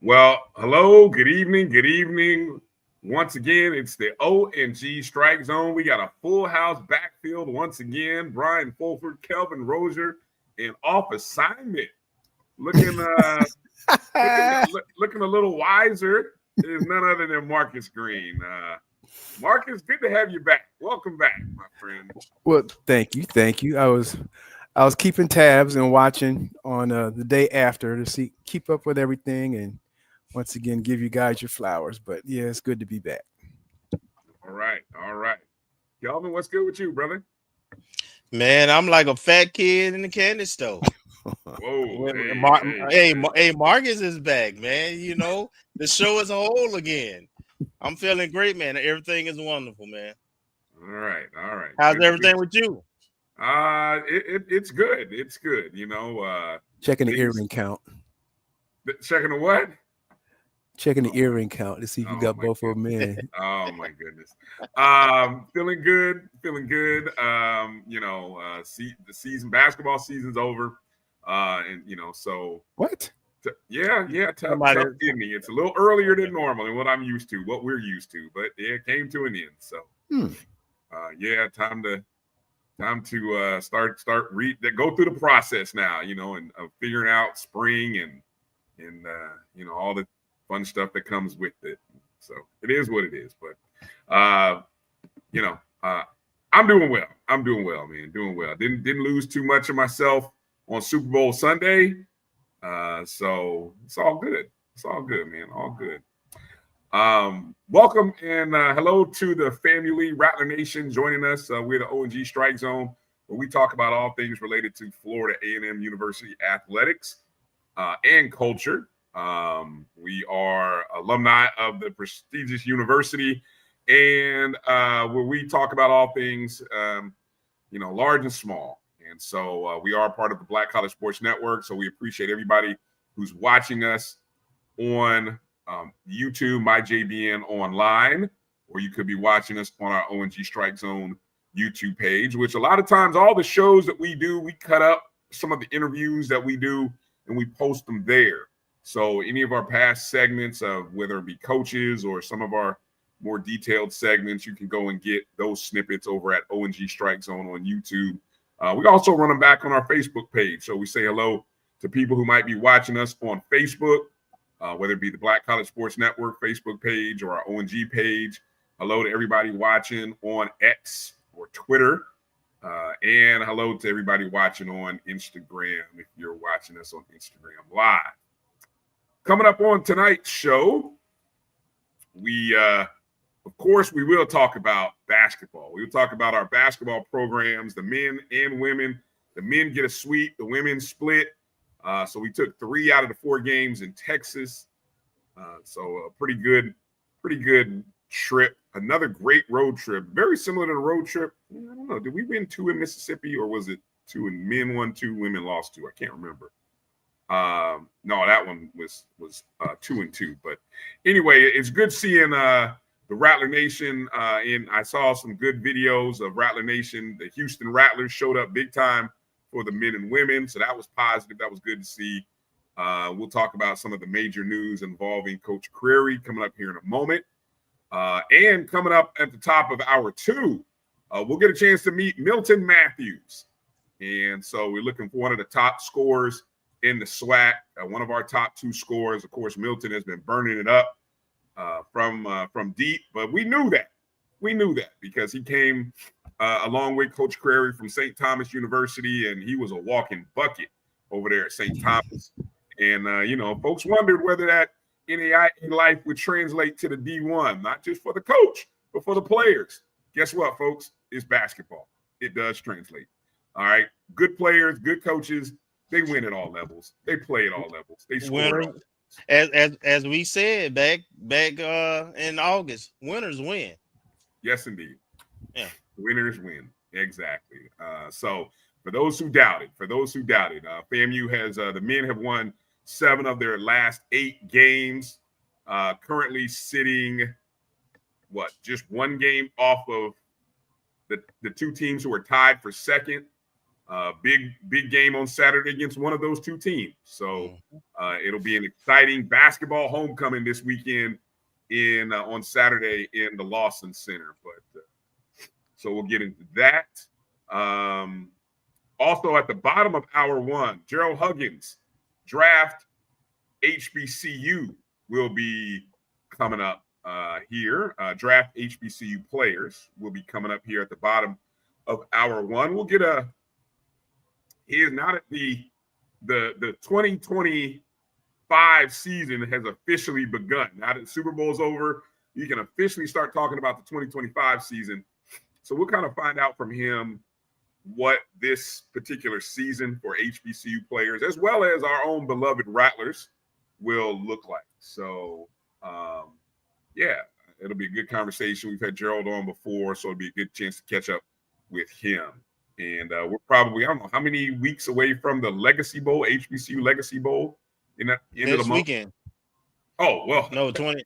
Well, hello, good evening. Once again, it's the O&G StrikeZone. We got a full house backfield once again. Bryan Fulford, Kelvin Rozier, and off assignment. Looking looking a little wiser is none other than Marcus Green. Marcus, good to have you back. Welcome back, my friend. Well, thank you. I was keeping tabs and watching on the day after to keep up with everything, and once again give you guys your flowers. But yeah, it's good to be back. All right. Kelvin, what's good with you, brother? Man, I'm like a fat kid in the candy store. Whoa, hey, Marcus is back, man. You know, the show as a whole again. I'm feeling great, man. Everything is wonderful, man. All right. How's everything with you? It's good. It's good. You know, checking the earring count. Checking the what? Checking the earring count to see if you got both of them in. Oh my goodness. Feeling good. You know, the basketball season's over. And you know, so what? Yeah. Tough me. It's a little earlier than normal and what we're used to, but it came to an end. So yeah, time to start go through the process now, you know, and figuring out spring and you know, all the fun stuff that comes with it. So it is what it is. But you know, I'm doing well. Man. Doing well. Didn't lose too much of myself on Super Bowl Sunday. So it's all good. It's all good, man. All good. Welcome and hello to the FAMU Rattler Nation joining us. We're the O&G StrikeZone, where we talk about all things related to Florida A&M University athletics and culture. We are alumni of the prestigious university, and where we talk about all things, you know, large and small. And so we are part of the Black College Sports Network. So we appreciate everybody who's watching us on YouTube, MyJBN online, or you could be watching us on our O&G StrikeZone YouTube page, which a lot of times all the shows that we do, we cut up some of the interviews that we do and we post them there. So any of our past segments of whether it be coaches or some of our more detailed segments, you can go and get those snippets over at O&G StrikeZone on YouTube. We also run them back on our Facebook page. So we say hello to people who might be watching us on Facebook, whether it be the Black College Sports Network Facebook page or our O&G page. Hello to everybody watching on X or Twitter. And hello to everybody watching on Instagram if you're watching us on Instagram Live. Coming up on tonight's show, we of course, we will talk about basketball. We will talk about our basketball programs, the men and women. The men get a sweep, the women split. So we took 3 out of the 4 games in Texas. So a pretty good trip. Another great road trip. Very similar to the road trip. I don't know. Did we win 2 in Mississippi, or was it 2 and men won 2, women lost 2? I can't remember. No, that one was 2 and 2. But anyway, it's good seeing the Rattler Nation, and I saw some good videos of Rattler Nation. The Houston Rattlers showed up big time for the men and women, so that was positive. That was good to see. We'll talk about some of the major news involving Coach Creary coming up here in a moment. And coming up at the top of hour 2, we'll get a chance to meet Milton Matthews. And so we're looking for one of the top scorers in the SWAC, one of our top 2 scorers. Of course, Milton has been burning it up from deep, but we knew that because he came along with Coach Creary from St. Thomas University, and he was a walking bucket over there at St. Thomas. And you know, folks wondered whether that NAIA life would translate to the D1, not just for the coach, but for the players. guess what, folks? It's basketball. It does translate. All right. Good players, good coaches, they win at all levels. They play at all levels. They score at all levels. As we said back in August, winners win. Yes, indeed. Yeah. Winners win. Exactly. So for those who doubted, FAMU has the men have won 7 of their last 8 games. Currently sitting just 1 game off of the 2 teams who are tied for second. Big game on Saturday against one of those 2 teams. So it'll be an exciting basketball homecoming this weekend on Saturday in the Lawson Center. But so we'll get into that. Also at the bottom of hour 1, Gerald Huggins draft HBCU will be coming up here. Draft HBCU players will be coming up here at the bottom of hour 1. We'll get he is not at the 2025 season has officially begun. Now that the Super Bowl's over, you can officially start talking about the 2025 season. So we'll kind of find out from him what this particular season for HBCU players, as well as our own beloved Rattlers, will look like. So, it'll be a good conversation. We've had Gerald on before, so it'll be a good chance to catch up with him. And we're probably, I don't know how many weeks away from the Legacy Bowl, HBCU Legacy Bowl in the end of the month. Weekend. Oh, well. No, 20.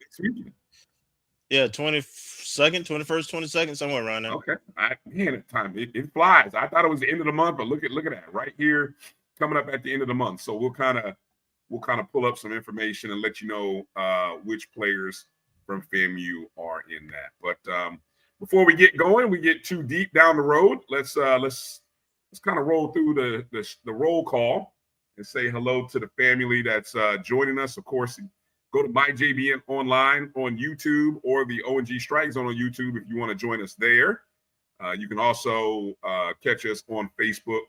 Yeah, 22nd, 21st, 22nd, somewhere around there. Okay. Time it flies. I thought it was the end of the month, but look at that right here, coming up at the end of the month. So we'll kind of pull up some information and let you know which players from FAMU are in that. But before we get going, we get too deep down the road. Let's kind of roll through the roll call and say hello to the family that's joining us. Of course, go to MyJBN online on YouTube or the O&G StrikeZone on YouTube if you want to join us there. You can also catch us on Facebook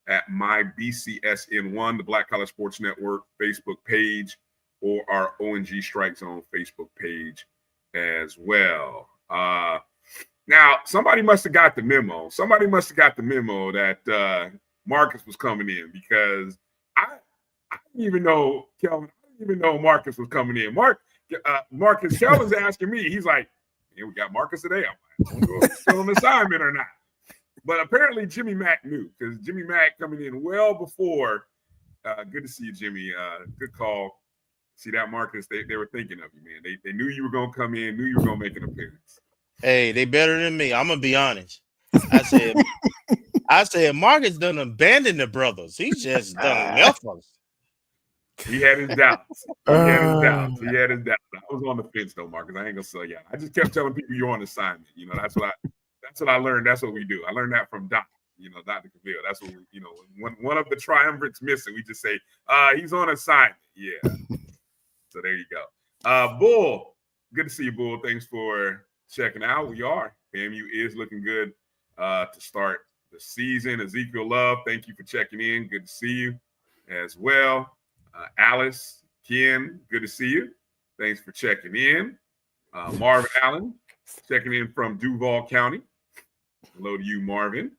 at MyBCSN1, the Black College Sports Network Facebook page, or our O&G StrikeZone Facebook page as well. Now, somebody must have got the memo. That Marcus was coming in, because I didn't even know, Kelvin, Marcus was coming in. Marcus, Kelvin's asking me. He's like, "Yeah, we got Marcus today. I'm like, still on assignment or not?" But apparently Jimmy Mack knew, because Jimmy Mack coming in well before. Good to see you, Jimmy. Good call. See that, Marcus? They were thinking of you, man. They knew you were going to come in, knew you were going to make an appearance. Hey, they better than me. I'm going to be honest. I said, Marcus done abandoned the brothers. He's just done left us. He had his doubts. He had his doubts. I was on the fence though, Marcus. I ain't gonna say yeah. I just kept telling people you're on assignment. You know, that's what I learned. That's what we do. I learned that from Doc. Dr. Cavill. That's what we, when one of the triumvirates missing, we just say, he's on assignment. Yeah. So there you go. Bull, good to see you, Bull. Thanks for checking out. We are. FAMU is looking good to start the season. Ezekiel Love, thank you for checking in. Good to see you as well. Alice, Ken, good to see you. Thanks for checking in. Marvin Allen, checking in from Duval County. Hello to you, Marvin.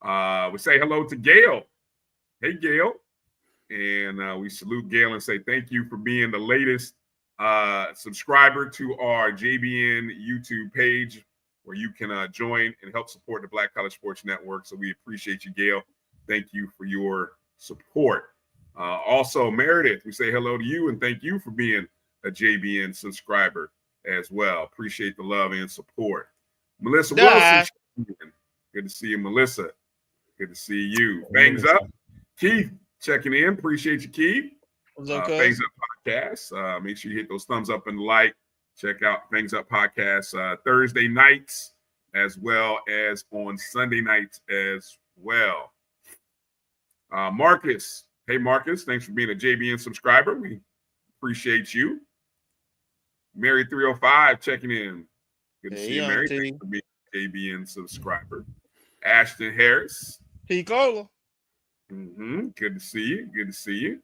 We say hello to Gail. Hey, Gail. And we salute Gail and say thank you for being the latest subscriber to our JBN YouTube page, where you can join and help support the Black College Sports Network. So we appreciate you, Gail. Thank you for your support. Also, Meredith, we say hello to you and thank you for being a JBN subscriber as well. Appreciate the love and support. Melissa Wilson, good to see you, Melissa. Good to see you. Bangs Up, Keith, checking in. Appreciate you, Keith. What's up, Bangs Up Podcast. Make sure you hit those thumbs up and like. Check out Bangs Up Podcast Thursday nights as well as on Sunday nights as well. Marcus. Hey, Marcus, thanks for being a JBN subscriber. We appreciate you. Mary 305 checking in. Good to see you, Mary. Thanks for being a JBN subscriber. Ashton Harris. Picola. Good to see you. Good to see you.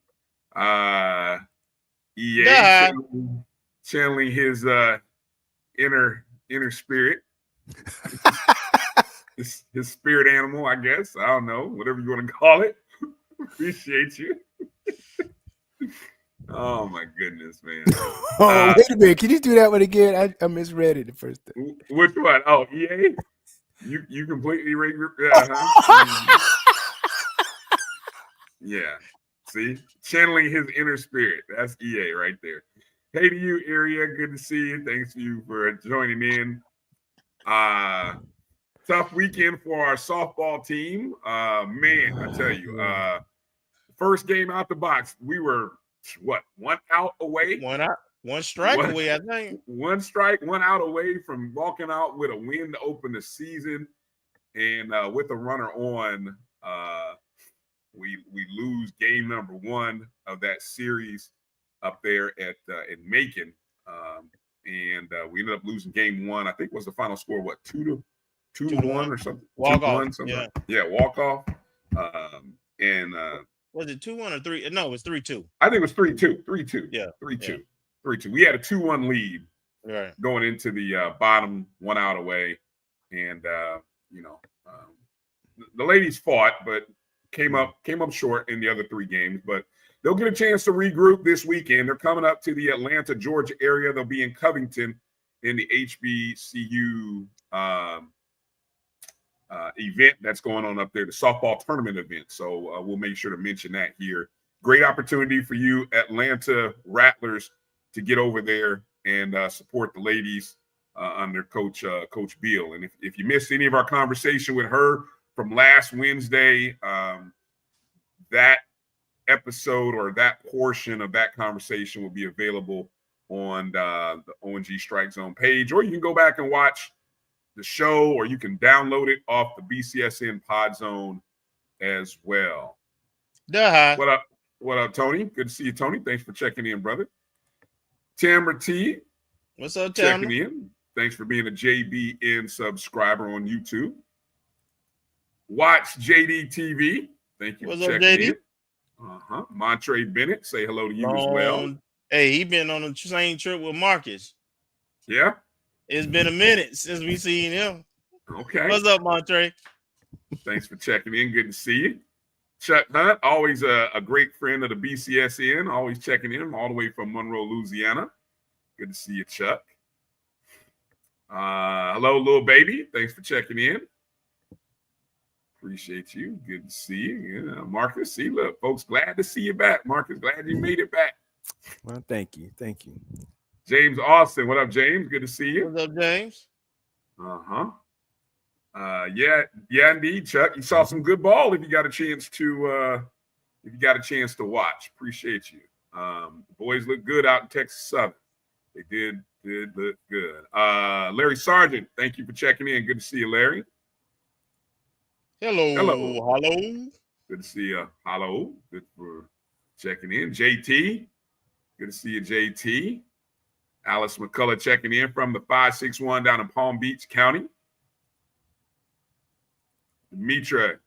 channeling his inner spirit. his spirit animal, I guess. I don't know, whatever you want to call it. Appreciate you. Oh my goodness, man. Oh, wait a minute. Can you do that one again? I misread it the first time. Which one? Oh, EA? You completely yeah. See? Channeling his inner spirit. That's EA right there. Hey to you, Area. Good to see you. Thanks to you for joining in. Tough weekend for our softball team. Man, I tell you, first game out the box, we were one out away? One strike away, I think. One strike, one out away from walking out with a win to open the season. And with a runner on, we lose game number one of that series up there in Macon. And we ended up losing game one. I think was the final score, 2-1 or something? Walk off. Yeah, walk off. Was it 2-1 or 3? No, it was 3-2. I think it was 3-2. 3-2. Yeah. 3-2. 3-2. We had a 2-1 lead going into the bottom, one out away. And the ladies fought, but came up short in the other three games. But they'll get a chance to regroup this weekend. They're coming up to the Atlanta, Georgia area. They'll be in Covington in the HBCU event that's going on up there, the softball tournament event. So we'll make sure to mention that here. Great opportunity for you Atlanta Rattlers to get over there and support the ladies under Coach Beal. And if you missed any of our conversation with her from last Wednesday, that episode or that portion of that conversation will be available on the O&G StrikeZone page, or you can go back and watch the show, or you can download it off the BCSN Pod Zone as well. What up, Tony? Good to see you, Tony. Thanks for checking in, brother. Tamara T. What's up, Tamara? Checking in. Thanks for being a JBN subscriber on YouTube. Watch JD TV. Thank you. What's for up, checking JD? in. Montre Bennett, say hello to you as well. Hey, he been on the same trip with Marcus. Yeah. It's been a minute since we seen him. Okay. What's up, Montre? Thanks for checking in. Good to see you. Chuck Hunt, always a great friend of the BCSN, always checking in all the way from Monroe, Louisiana. Good to see you, Chuck. Hello, little baby. Thanks for checking in. Appreciate you. Good to see you. Yeah, Marcus, see, look, folks, glad to see you back. Marcus, glad you made it back. Well, thank you. Thank you. James Austin. What up, James? Good to see you. What's up, James? Yeah, indeed, Chuck. You saw some good ball if you got a chance to watch. Appreciate you. The boys look good out in Texas Southern. They did look good. Larry Sargent, thank you for checking in. Good to see you, Larry. Hello. Good to see you. Hello. Good for checking in. JT. Good to see you, JT. Alice McCullough checking in from the 561 down in Palm Beach County. Demetra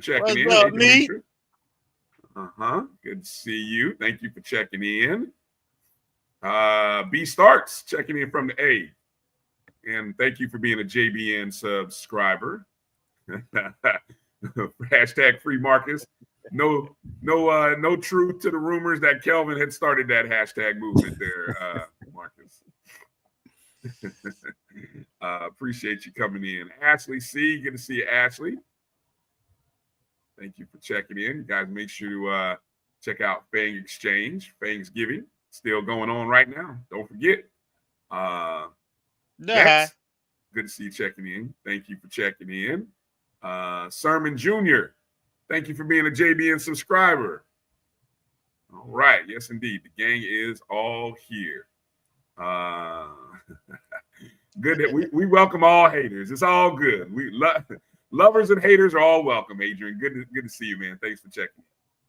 checking in. What's up, hey, Demetra. Good to see you. Thank you for checking in. B Starks checking in from the A. And thank you for being a JBN subscriber. Hashtag free Marcus. No truth to the rumors that Kelvin had started that hashtag movement there, Marcus. Appreciate you coming in. Ashley C. Good to see you, Ashley. Thank you for checking in. You guys make sure to check out Fang Exchange, Thanksgiving. Still going on right now. Don't forget. Good to see you checking in. Thank you for checking in. Sermon Jr., thank you for being a JBN subscriber. All right. Yes, indeed. The gang is all here. Good that we welcome all haters. It's all good. We lovers and haters are all welcome, Adrian. Good to see you, man. Thanks for checking.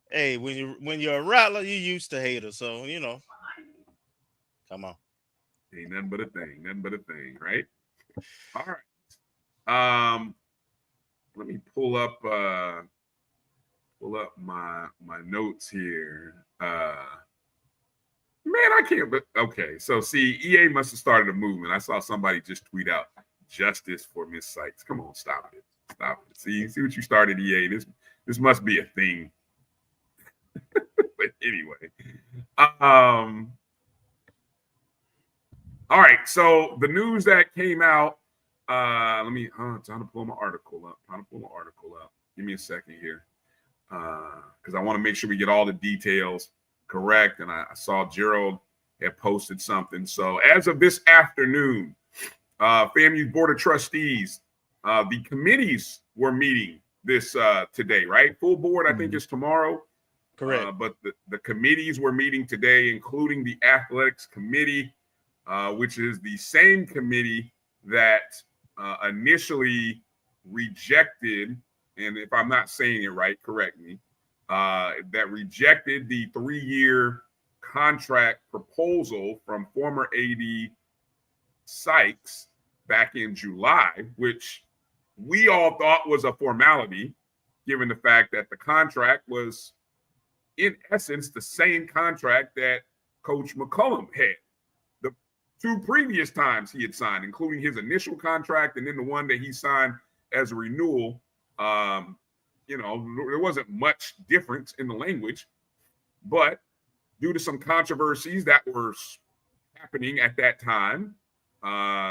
Hey, when you're a rattler, you're used to haters. So, come on. Ain't nothing but a thing, right? All right. Let me pull up my notes here. Man, I can't. But okay, so see, EA must have started a movement. I saw somebody just tweet out Justice for Miss Sykes. Come on, stop it. Stop it. See what you started, EA. This must be a thing. But anyway. All right. So the news that came out, let me trying to pull my article up. Give me a second here. Because I want to make sure we get all the details correct. And I saw Gerald had posted something. So as of this afternoon, FAMU Board of Trustees, the committees were meeting this today, right? Full board, I think, is tomorrow. Correct. But the committees were meeting today, including the athletics committee, which is the same committee that initially rejected, and if I'm not saying it right, correct me, that rejected the 3-year contract proposal from former AD Sykes back in July, which we all thought was a formality, given the fact that the contract was, in essence, the same contract that Coach McCollum had the 2 previous times he had signed, including his initial contract and then the one that he signed as a renewal. There wasn't much difference in the language, but due to some controversies that were happening at that time,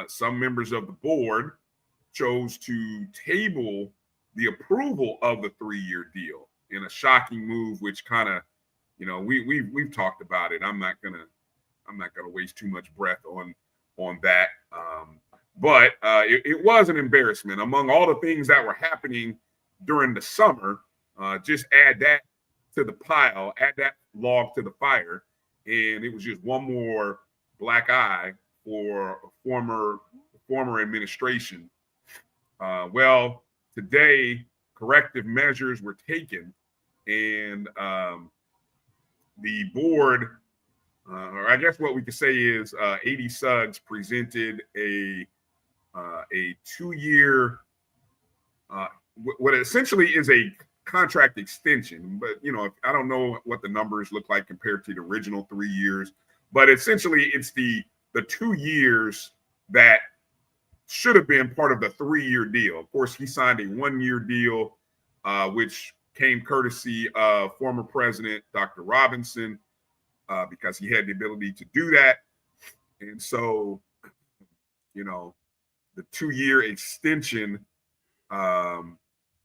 some members of the board chose to table the approval of the 3-year deal in a shocking move, which kind of, we've talked about it. I'm not gonna waste too much breath on that. But it was an embarrassment among all the things that were happening during the summer. Just add that to the pile, add that log to the fire, and it was just one more black eye for former administration. Well, today corrective measures were taken, and the board, or I guess what we could say is AD Suggs presented a 2-year, what essentially is a contract extension. But, I don't know what the numbers look like compared to the original 3 years. But essentially, it's the 2 years that should have been part of the 3-year deal. Of course, he signed a 1-year deal, which came courtesy of former president Dr. Robinson, because he had the ability to do that. And so, the 2-year extension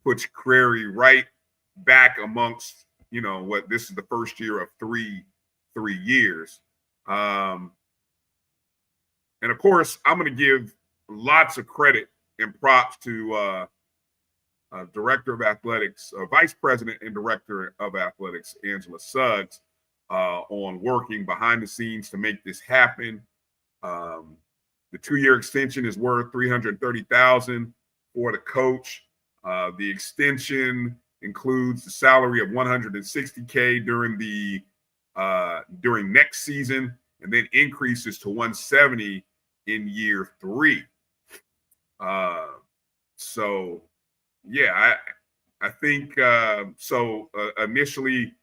puts Crary right back amongst, what this is the first year of three years. And of course, I'm going to give lots of credit and props to Director of Athletics, Vice President and Director of Athletics, Angela Suggs, on working behind the scenes to make this happen. The 2-year extension is worth $330,000 for the coach. The extension includes the salary of $160K during next season, and then increases to $170 in year 3. So yeah, I think so. Initially,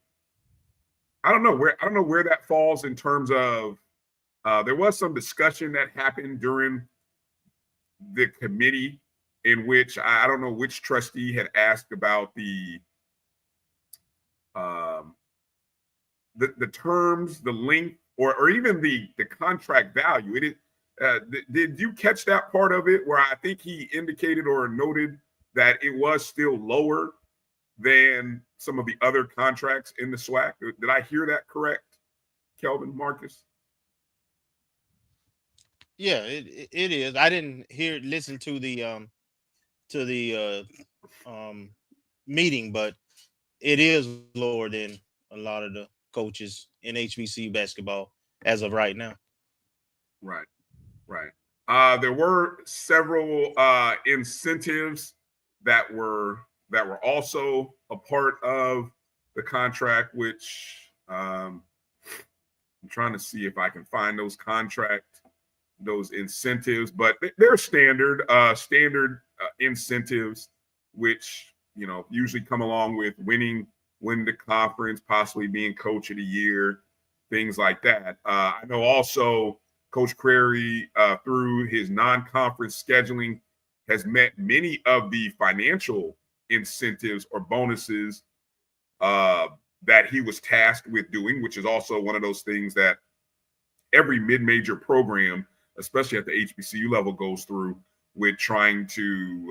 I don't know where that falls in terms of. There was some discussion that happened during the committee in which I don't know which trustee had asked about the terms, the length, or even the contract value. Did you catch that part of it where I think he indicated or noted that it was still lower than some of the other contracts in the SWAC? Did I hear that correct, Kelvin, Marcus? Yeah, it is. I didn't listen to the meeting, but it is lower than a lot of the coaches in HBC basketball as of right now. Right. There were several incentives that were also a part of the contract, which I'm trying to see if I can find those incentives, but they're standard incentives, which usually come along with winning the conference, possibly being coach of the year, things like that. I know also Coach Crary, through his non-conference scheduling, has met many of the financial incentives or bonuses that he was tasked with doing, which is also one of those things that every mid-major program, especially at the HBCU level, goes through with trying to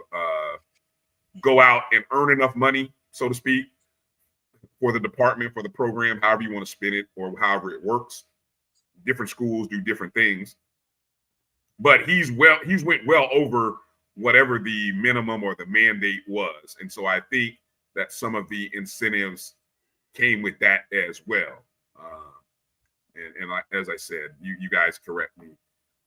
go out and earn enough money, so to speak, for the department, for the program, however you want to spin it or however it works. Different schools do different things. But he's went well over whatever the minimum or the mandate was. And so I think that some of the incentives came with that as well. As I said, you guys correct me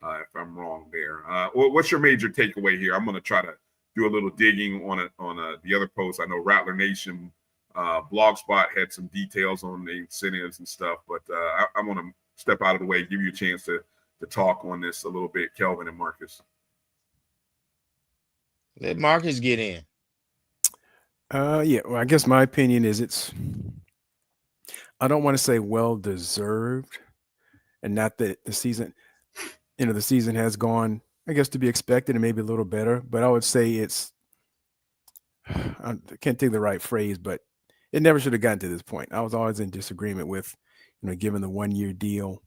if I'm wrong there. What's your major takeaway here? I'm going to try to do a little digging on the other posts. I know Rattler Nation Blogspot had some details on the incentives and stuff, but I want to step out of the way, give you a chance to talk on this a little bit, Kelvin and Marcus. Let Marcus get in. Yeah, well, I guess my opinion is I don't want to say well deserved, and not that the season has gone, I guess, to be expected and maybe a little better, but I would say I can't think of the right phrase, but it never should have gotten to this point. I was always in disagreement with, given the 1-year deal,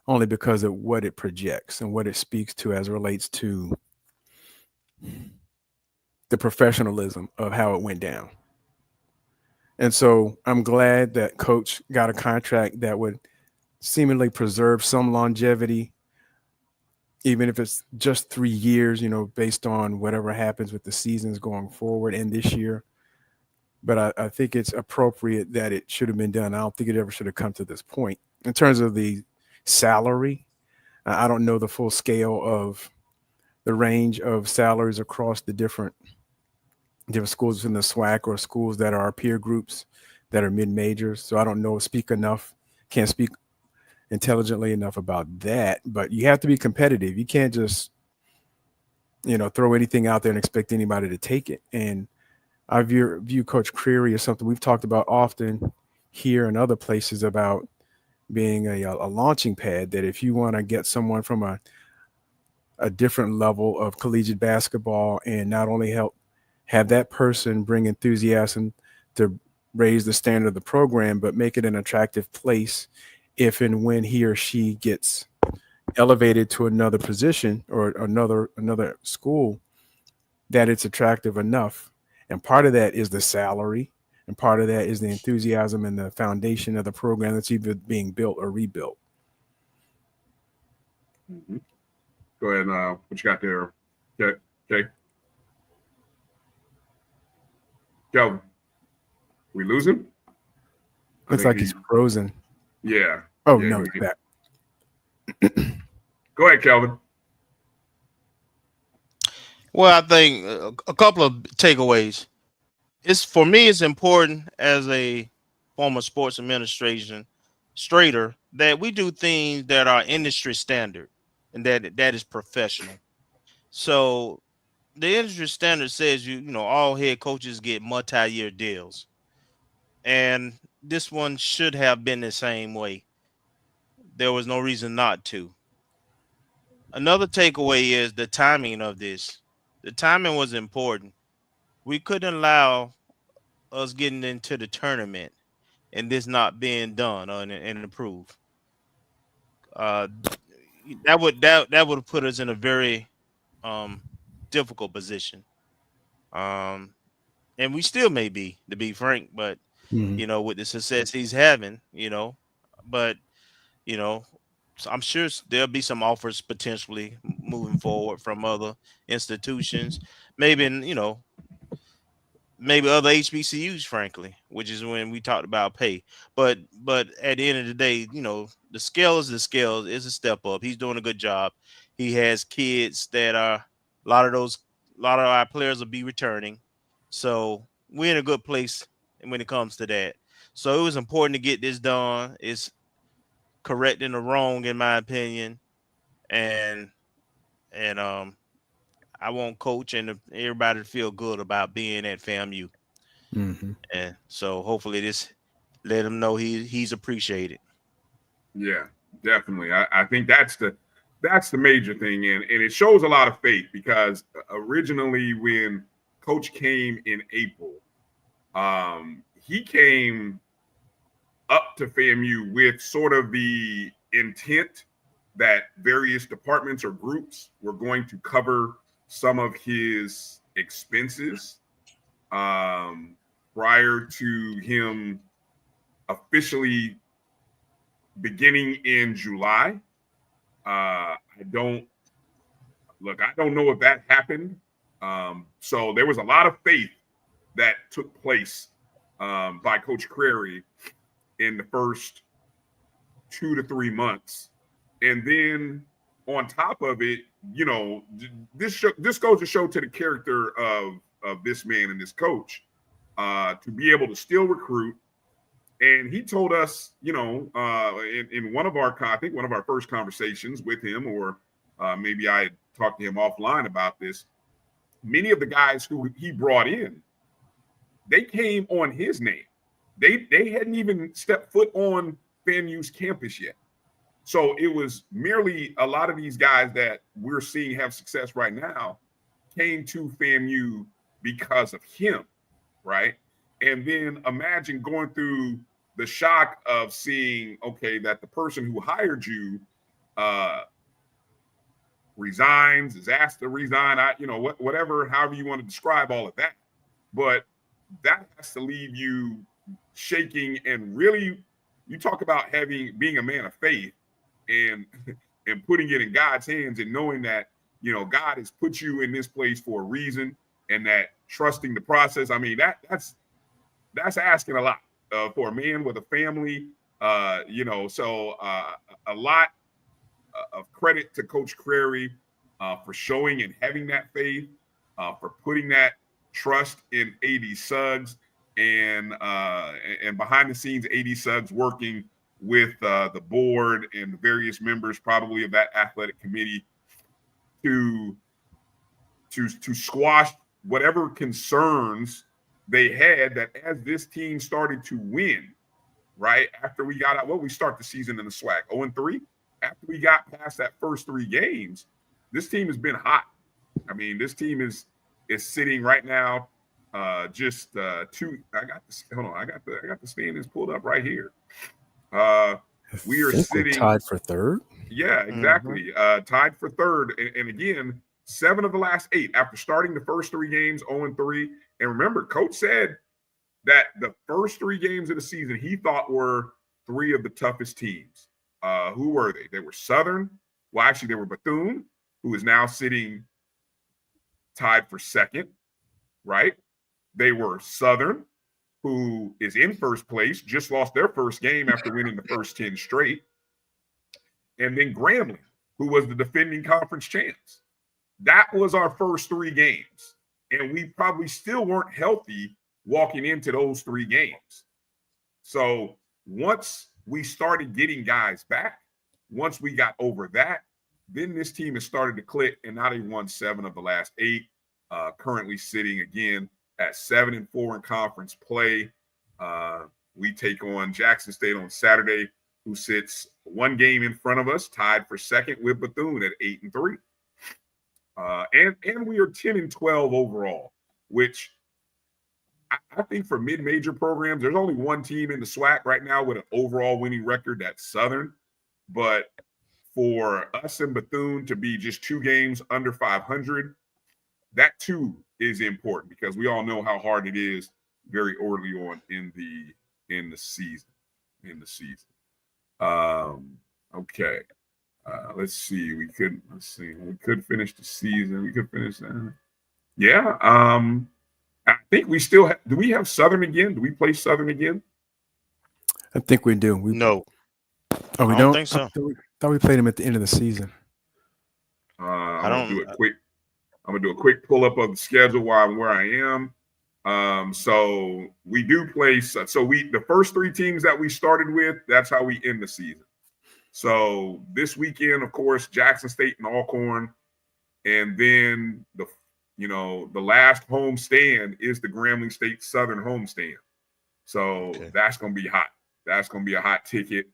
only because of what it projects and what it speaks to as it relates to the professionalism of how it went down. And so I'm glad that Coach got a contract that would seemingly preserve some longevity, even if it's just 3 years, based on whatever happens with the seasons going forward and this year. But I think it's appropriate that it should have been done. I don't think it ever should have come to this point. In terms of the salary, I don't know the full scale of the range of salaries across the different schools in the SWAC or schools that are our peer groups that are mid-majors. So I don't know, can't speak intelligently enough about that, but you have to be competitive. You can't just, throw anything out there and expect anybody to take it. And I view Coach Crary as something we've talked about often here and other places about being a launching pad, that if you want to get someone from a different level of collegiate basketball and not only help have that person bring enthusiasm to raise the standard of the program, but make it an attractive place if and when he or she gets elevated to another position or another school, that it's attractive enough. And part of that is the salary, and part of that is the enthusiasm and the foundation of the program that's either being built or rebuilt. Mm-hmm. Go ahead. What you got there? Okay. Kelvin, we lose him? Looks like he's frozen. Yeah. Oh, no, he's back. Go ahead, Kelvin. Well, I think a couple of takeaways. For me, it's important as a former sports administration straighter that we do things that are industry standard and that is professional. So the industry standard says all head coaches get multi-year deals, and this one should have been the same way. There was no reason not to. Another takeaway is the timing of this. The timing was important. We couldn't allow us getting into the tournament and this not being done and approved. That would have put us in a very difficult position. And we still may be, to be frank, but with the success he's having, but so I'm sure there'll be some offers potentially moving forward from other institutions, maybe maybe other HBCUs, frankly, which is when we talked about pay. But at the end of the day, the scale is the scale. It's a step up. He's doing a good job. He has kids that are a lot of our players will be returning. So we're in a good place when it comes to that. So it was important to get this done. It's correcting the wrong, in my opinion. And I want coach and everybody to feel good about being at FAMU. Mm-hmm. And so hopefully this let him know he's appreciated. Yeah, definitely. I think that's that's the major thing, and it shows a lot of faith because originally when Coach came in April, he came up to FAMU with sort of the intent that various departments or groups were going to cover some of his expenses prior to him officially beginning in July. I don't know if that happened. So there was a lot of faith that took place by Coach Crary in the first 2 to 3 months. And then on top of it, this goes to show to the character of this man and this coach to be able to still recruit. And he told us, in one of our, I think one of our first conversations with him, or maybe I had talked to him offline about this, many of the guys who he brought in, they came on his name. They hadn't even stepped foot on FAMU's campus yet. So it was merely a lot of these guys that we're seeing have success right now came to FAMU because of him, right? And then imagine going through the shock of seeing, okay, that the person who hired you resigns, is asked to resign, whatever, however you want to describe all of that. But that has to leave you shaking, and really, you talk about being a man of faith and putting it in God's hands and knowing that, God has put you in this place for a reason, and that trusting the process. I mean, that's asking a lot for a man with a family, so a lot of credit to Coach Crary for showing and having that faith, for putting that trust in AD Suggs, and behind the scenes, AD Suggs working with the board and the various members probably of that athletic committee to squash whatever concerns they had, that as this team started to win, right after we got out, we start the season in the SWAC 0-3. After we got past that first 3 games, this team has been hot. I mean, this team is sitting right now just 2. I got the standings pulled up right here. We are sitting tied for third. Yeah, exactly. Tied for third, and again, 7 of the last 8 after starting the first 3 games 0-3. And remember, Coach said that the first 3 games of the season he thought were 3 of the toughest teams. Who were they? They were Southern. Well, actually, they were Bethune, who is now sitting tied for second, right? They were Southern, who is in first place, just lost their first game after winning the first 10 straight. And then Grambling, who was the defending conference champs. That was our first 3 games. And we probably still weren't healthy walking into those 3 games. So once we started getting guys back, once we got over that, then this team has started to click, and now they won 7 of the last 8, currently sitting again at 7-4 in conference play. We take on Jackson State on Saturday, who sits 1 game in front of us, tied for second with Bethune at 8-3. And we are 10-12 overall, which I think for mid-major programs, there's only 1 team in the SWAC right now with an overall winning record, that's Southern. But for us and Bethune to be just 2 games under 500, that too is important, because we all know how hard it is very early on in the season. Okay. Let's see. We could finish the season. We could finish that. Yeah. I think we still do we have Southern again? Do we play Southern again? I think we do. No. Oh, we I don't think so. I thought we played them at the end of the season. I'm gonna do a quick pull up of the schedule while I'm where I am. So we do play. So the first 3 teams that we started with, that's how we end the season. So this weekend, of course, Jackson State and Alcorn, and then the last home stand is the Grambling State Southern home stand. So That's going to be hot. That's going to be a hot ticket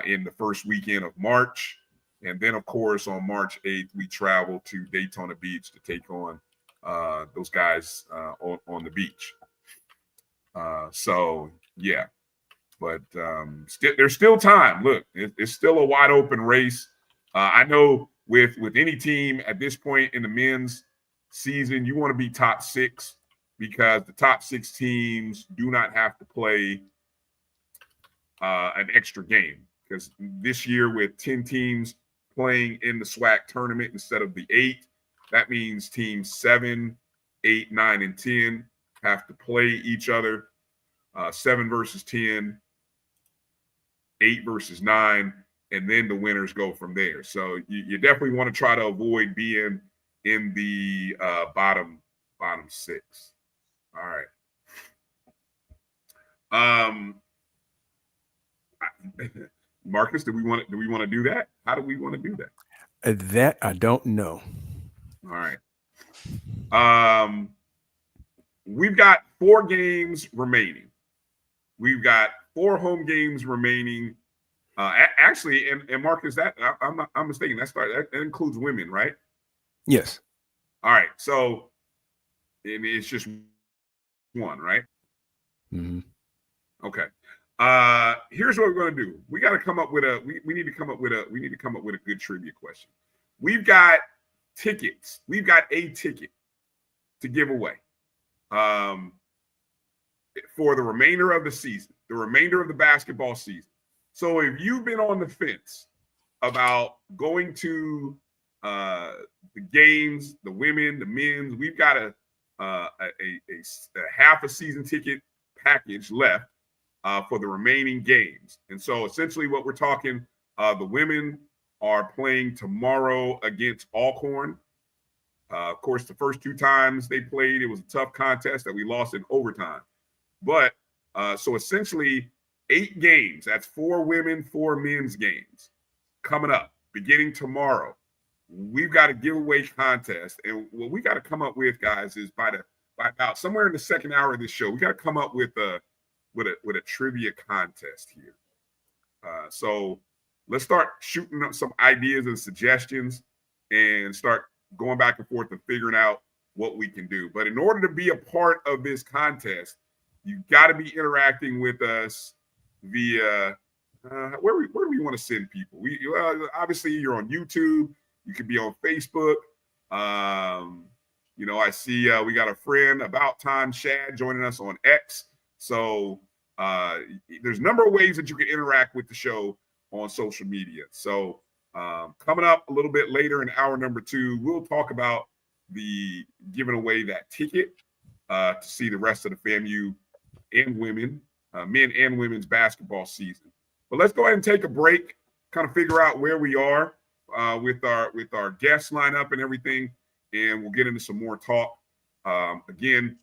in the first weekend of March. And then, of course, on March 8th, we travel to Daytona Beach to take on those guys on the beach. So, yeah. But there's still time. Look, it's still a wide open race. I know with any team at this point in the men's season, you want to be top 6 because the top 6 teams do not have to play an extra game. Because this year with 10 teams playing in the SWAC tournament instead of the 8, that means teams 7, 8, 9, and 10 have to play each other. 7 versus 10, 8 versus 9, and then the winners go from there. So you definitely want to try to avoid being in the bottom 6. All right. Marcus, do we want to do that? How do we want to do that? That I don't know. All right. We've got 4 games remaining. We've got 4 home games remaining. Actually, and Marcus, that I'm mistaken. That includes women, right? Yes. All right. So it's just 1, right? Mm-hmm. Okay. Here's what we're going to do. We got to come up with we need to come up with a good trivia question. We've got tickets. We've got a ticket to give away for the remainder of the season, the remainder of the basketball season. So if you've been on the fence about going to the games, the women, the men's, we've got a half a season ticket package left for the remaining games. And so essentially what we're talking, the women are playing tomorrow against Alcorn. Of course, the first 2 times they played, it was a tough contest that we lost in overtime. But so essentially 8 games, that's 4 women, 4 men's games coming up beginning tomorrow. We've got a giveaway contest. And what we got to come up with, guys, is by about somewhere in the second hour of this show, we got to come up with a trivia contest here. So let's start shooting up some ideas and suggestions and start going back and forth and figuring out what we can do. But in order to be a part of this contest, you got to be interacting with us via where do we want to send people? Obviously you're on YouTube. You could be on Facebook. I see we got a friend, About Time Shad, joining us on X. So there's a number of ways that you can interact with the show on social media. So coming up a little bit later in hour number 2, we'll talk about the giving away that ticket to see the rest of the FAMU and women, men and women's basketball season. But let's go ahead and take a break, kind of figure out where we are with our guest lineup and everything, and we'll get into some more talk. Again,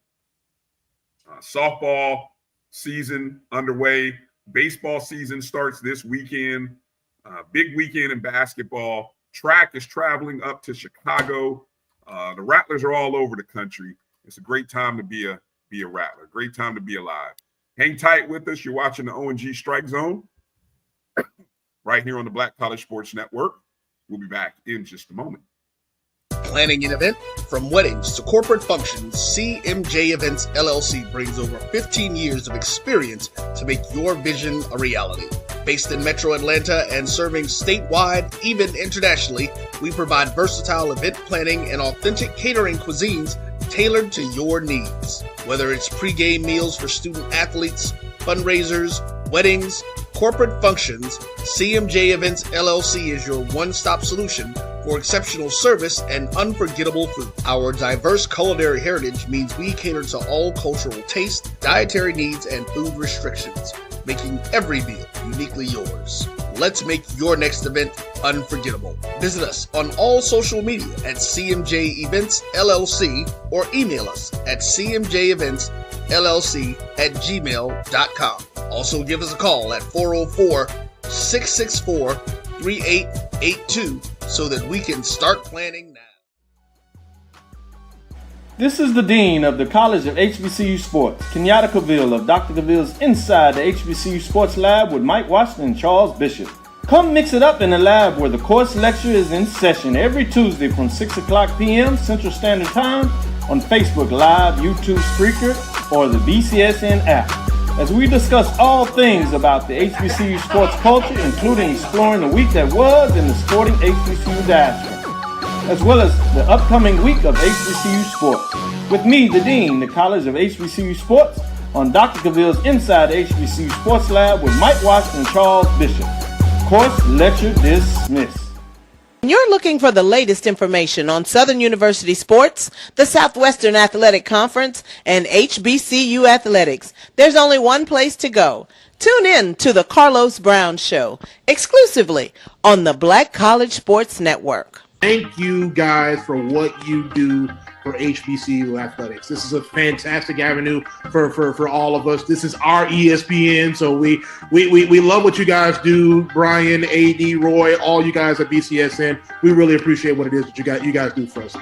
softball season underway. Baseball season starts this weekend. Big weekend in basketball. Track is traveling up to Chicago. The Rattlers are all over the country. It's a great time to be a Rattler. Great time to be alive. Hang tight with us. You're watching the O&G StrikeZone right here on the Black College Sports Network. We'll be back in just a moment. Planning an event? From weddings to corporate functions, CMJ Events LLC brings over 15 years of experience to make your vision a reality. Based in Metro Atlanta and serving statewide, even internationally, we provide versatile event planning and authentic catering cuisines tailored to your needs. Whether it's pre-game meals for student athletes, fundraisers, weddings, corporate functions, CMJ Events LLC is your one-stop solution for exceptional service and unforgettable food. Our diverse culinary heritage means we cater to all cultural tastes, dietary needs, and food restrictions, making every meal uniquely yours. Let's make your next event unforgettable. Visit us on all social media at CMJ Events LLC or email us at cmjeventsllc@gmail.com. Also give us a call at 404-664-3882 so that we can start planning now. This is the Dean of the College of HBCU Sports, Kenyatta Cavill of Dr. Cavill's Inside the HBCU Sports Lab with Mike Washington and Charles Bishop. Come mix it up in the lab where the course lecture is in session every Tuesday from 6 o'clock p.m. Central Standard Time on Facebook Live, YouTube Spreaker, or the BCSN app, as we discuss all things about the HBCU sports culture, including exploring the week that was in the sporting HBCU diaspora, as well as the upcoming week of HBCU sports. With me, the Dean, the College of HBCU Sports, on Dr. Cavill's Inside HBCU Sports Lab with Mike Washington and Charles Bishop. Course lecture dismissed. You're looking for the latest information on Southern University sports, the Southwestern Athletic Conference, and HBCU athletics. There's only one place to go. Tune in to the Carlos Brown Show, exclusively on the Black College Sports Network. Thank you guys for what you do for HBCU athletics. This is a fantastic avenue for all of us. This is our ESPN, so we love what you guys do. Bryan, AD, Roy, all you guys at BCSN. We really appreciate what it is that you guys do for us.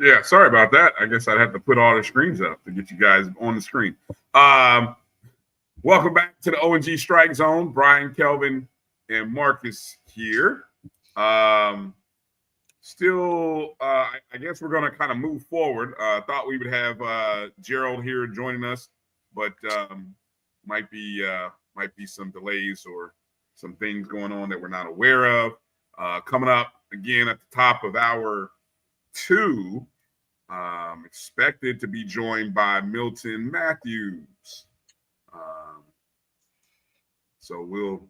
Yeah, sorry about that. I guess I'd have to put all the screens up to get you guys on the screen. Welcome back to the O&G StrikeZone. Bryan, Kelvin, and Marcus here. I guess we're going to kind of move forward. Thought we would have Gerald here joining us, but might be some delays or some things going on that we're not aware of. Coming up again at the top of hour 2, expected to be joined by Milton Matthews. So we'll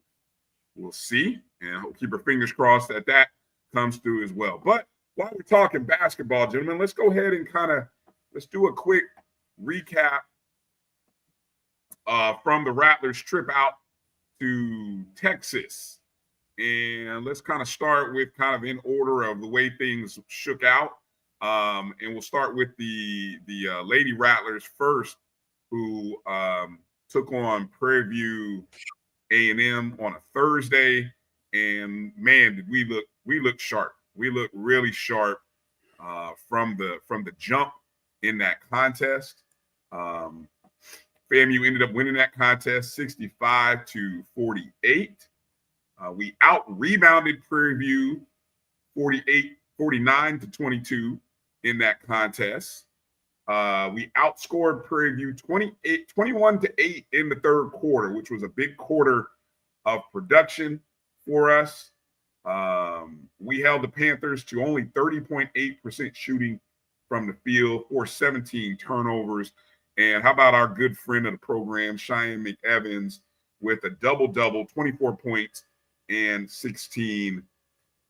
see, and we'll keep our fingers crossed that comes through as well. But while we're talking basketball, gentlemen, let's go ahead and let's do a quick recap from the Rattlers trip out to Texas. And let's kind of start with kind of in order of the way things shook out. And we'll start with the Lady Rattlers first, who took on Prairie View A&M on a Thursday. And man, did we look sharp. We looked really sharp from the jump in that contest. FAMU ended up winning that contest 65-48. We out-rebounded Prairie View 49-22 in that contest. We outscored Prairie View 21-8 in the third quarter, which was a big quarter of production for us. We held the Panthers to only 30.8% shooting from the field for 17 turnovers. And how about our good friend of the program, Cheyenne McEvans, with a double-double, 24 points and 16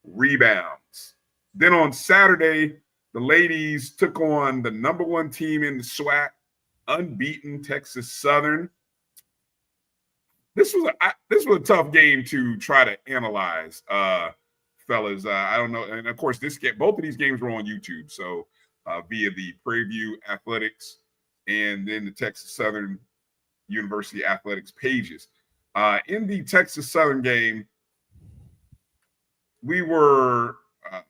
rebounds. Then on Saturday, the ladies took on the number 1 team in the SWAC, unbeaten Texas Southern. This was a tough game to try to analyze, fellas. I don't know, and of course, both of these games were on YouTube, so via the Prairie View Athletics and then the Texas Southern University Athletics pages. In the Texas Southern game, we were at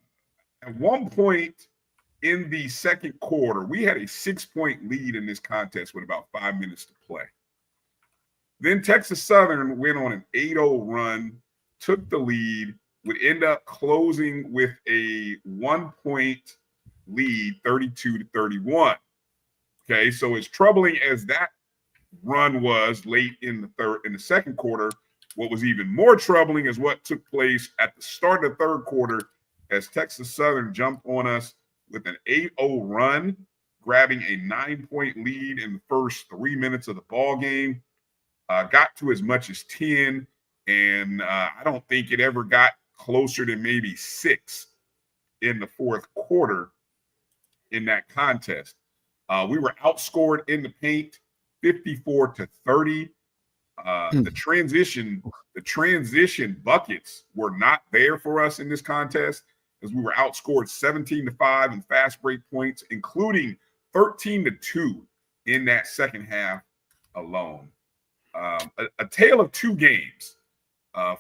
one point in the second quarter, we had a 6-point lead in this contest with about 5 minutes to play. Then Texas Southern went on an 8-0 run, took the lead, would end up closing with a 1-point lead, 32-31. Okay, so as troubling as that run was late in the second quarter, what was even more troubling is what took place at the start of the third quarter as Texas Southern jumped on us with an 8-0 run, grabbing a 9-point lead in the first 3 minutes of the ball game. Got to as much as 10, and I don't think it ever got closer to maybe 6 in the fourth quarter in that contest. We were outscored in the paint 54-30. The transition buckets were not there for us in this contest, as we were outscored 17-5 in fast break points, including 13-2 in that second half alone. A tale of two games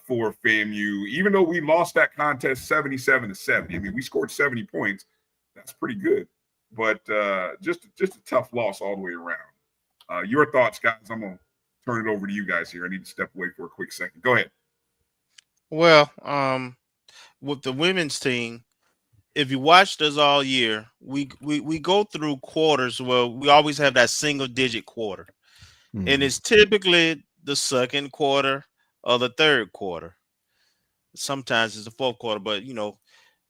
for FAMU. Even though we lost that contest 77-70, I mean, we scored 70 points. That's pretty good, but just a tough loss all the way around. Your thoughts, guys? I'm gonna turn it over to you guys here. I need to step away for a quick second. Go ahead. Well, with the women's team, if you watched us all year, we go through quarters where we always have that single digit quarter. And it's typically the second quarter or the third quarter. Sometimes it's the fourth quarter, but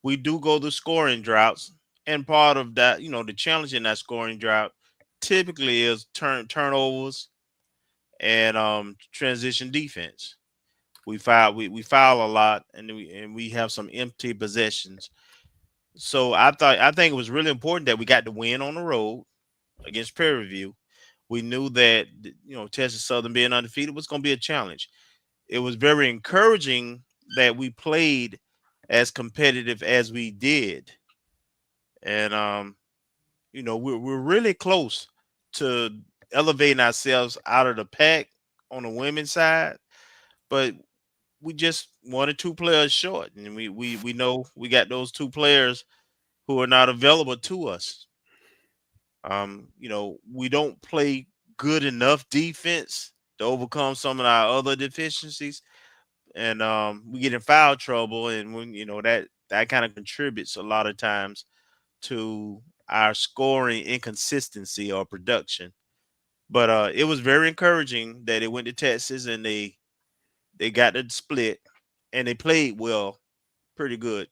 we do go through scoring droughts. And part of that, the challenge in that scoring drought typically is turnovers and transition defense. We foul a lot, and we have some empty possessions. So I think it was really important that we got the win on the road against Prairie View. We knew that Texas Southern being undefeated was going to be a challenge. It was very encouraging that we played as competitive as we did, and we're really close to elevating ourselves out of the pack on the women's side, but we just 1 or 2 players short, and we know we got those 2 players who are not available to us. We don't play good enough defense to overcome some of our other deficiencies, and we get in foul trouble, and when that kind of contributes a lot of times to our scoring inconsistency or production. But it was very encouraging that it went to Texas and they got the split, and they played well, pretty good,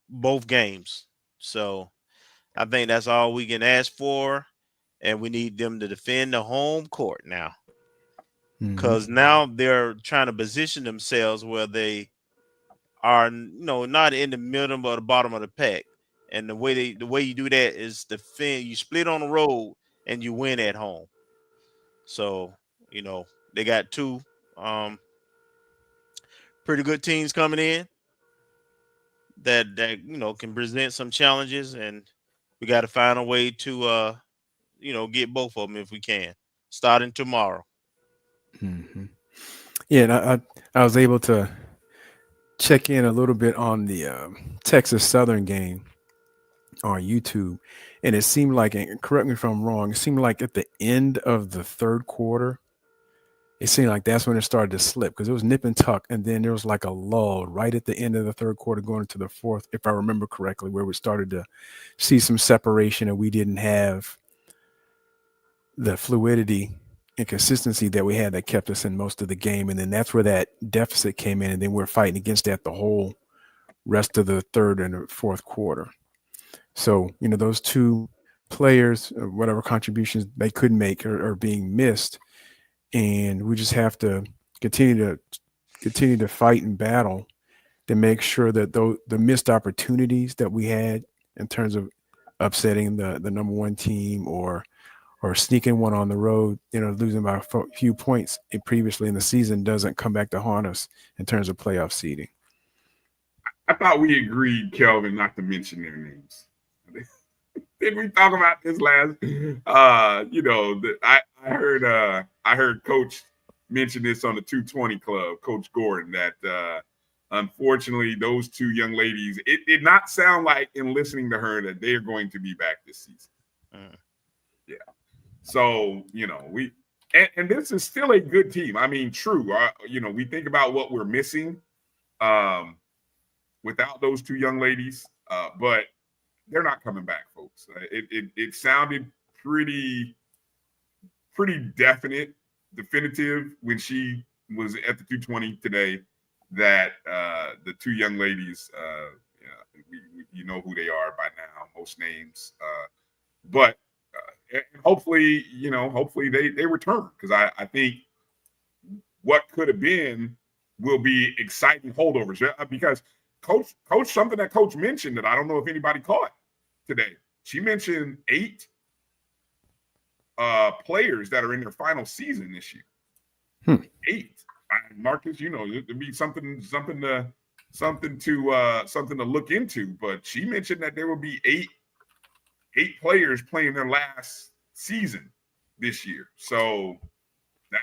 both games. So I think that's all we can ask for, and we need them to defend the home court now, because now they're trying to position themselves where they are, not in the middle or the bottom of the pack. And the way you do that is defend. You split on the road and you win at home. So they got 2 pretty good teams coming in that can present some challenges, and we got to find a way to get both of them if we can, starting tomorrow. Yeah, and I was able to check in a little bit on the Texas Southern game on YouTube, and it seemed like, and correct me if I'm wrong, it seemed like at the end of the third quarter, it seemed like that's when it started to slip, because it was nip and tuck, and then there was like a lull right at the end of the third quarter going into the fourth, if I remember correctly, where we started to see some separation, and we didn't have the fluidity and consistency that we had that kept us in most of the game. And then that's where that deficit came in, and then we're fighting against that the whole rest of the third and the fourth quarter. So, those 2 players, whatever contributions they could make are being missed. And we just have to continue to fight and battle to make sure that the missed opportunities that we had in terms of upsetting the number 1 team or sneaking one on the road, losing by a few points previously in the season doesn't come back to haunt us in terms of playoff seeding. I thought we agreed, Kelvin, not to mention their names. Did we talk about this last? I heard Coach mention this on the 220 Club, Coach Gordon, that unfortunately those 2 young ladies, it did not sound like in listening to her that they are going to be back this season. Yeah. So and this is still a good team. I mean, true. We think about what we're missing without those 2 young ladies, but they're not coming back, folks. It sounded pretty definitive when she was at the 220 today that the 2 young ladies, you know who they are by now, most names, but hopefully they return, because I think what could have been will be exciting holdovers, because Coach, something that Coach mentioned that I don't know if anybody caught today. She mentioned 8 players that are in their final season this year. 8. Marcus, it'd be something to look into. But she mentioned that there will be eight players playing their last season this year. So that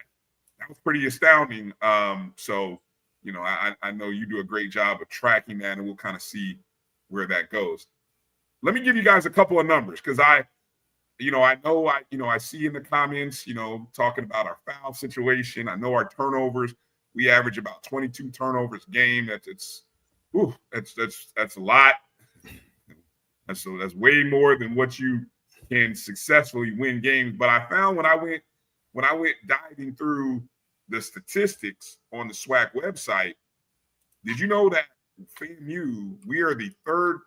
was pretty astounding. So I know you do a great job of tracking that, and we'll kind of see where that goes. Let me give you guys a couple of numbers, because I see in the comments, talking about our foul situation. I know our turnovers. We average about 22 turnovers a game. That's a lot. That's way more than what you can successfully win games. But I found when I went diving through the statistics on the SWAC website, did you know that FAMU, we are the third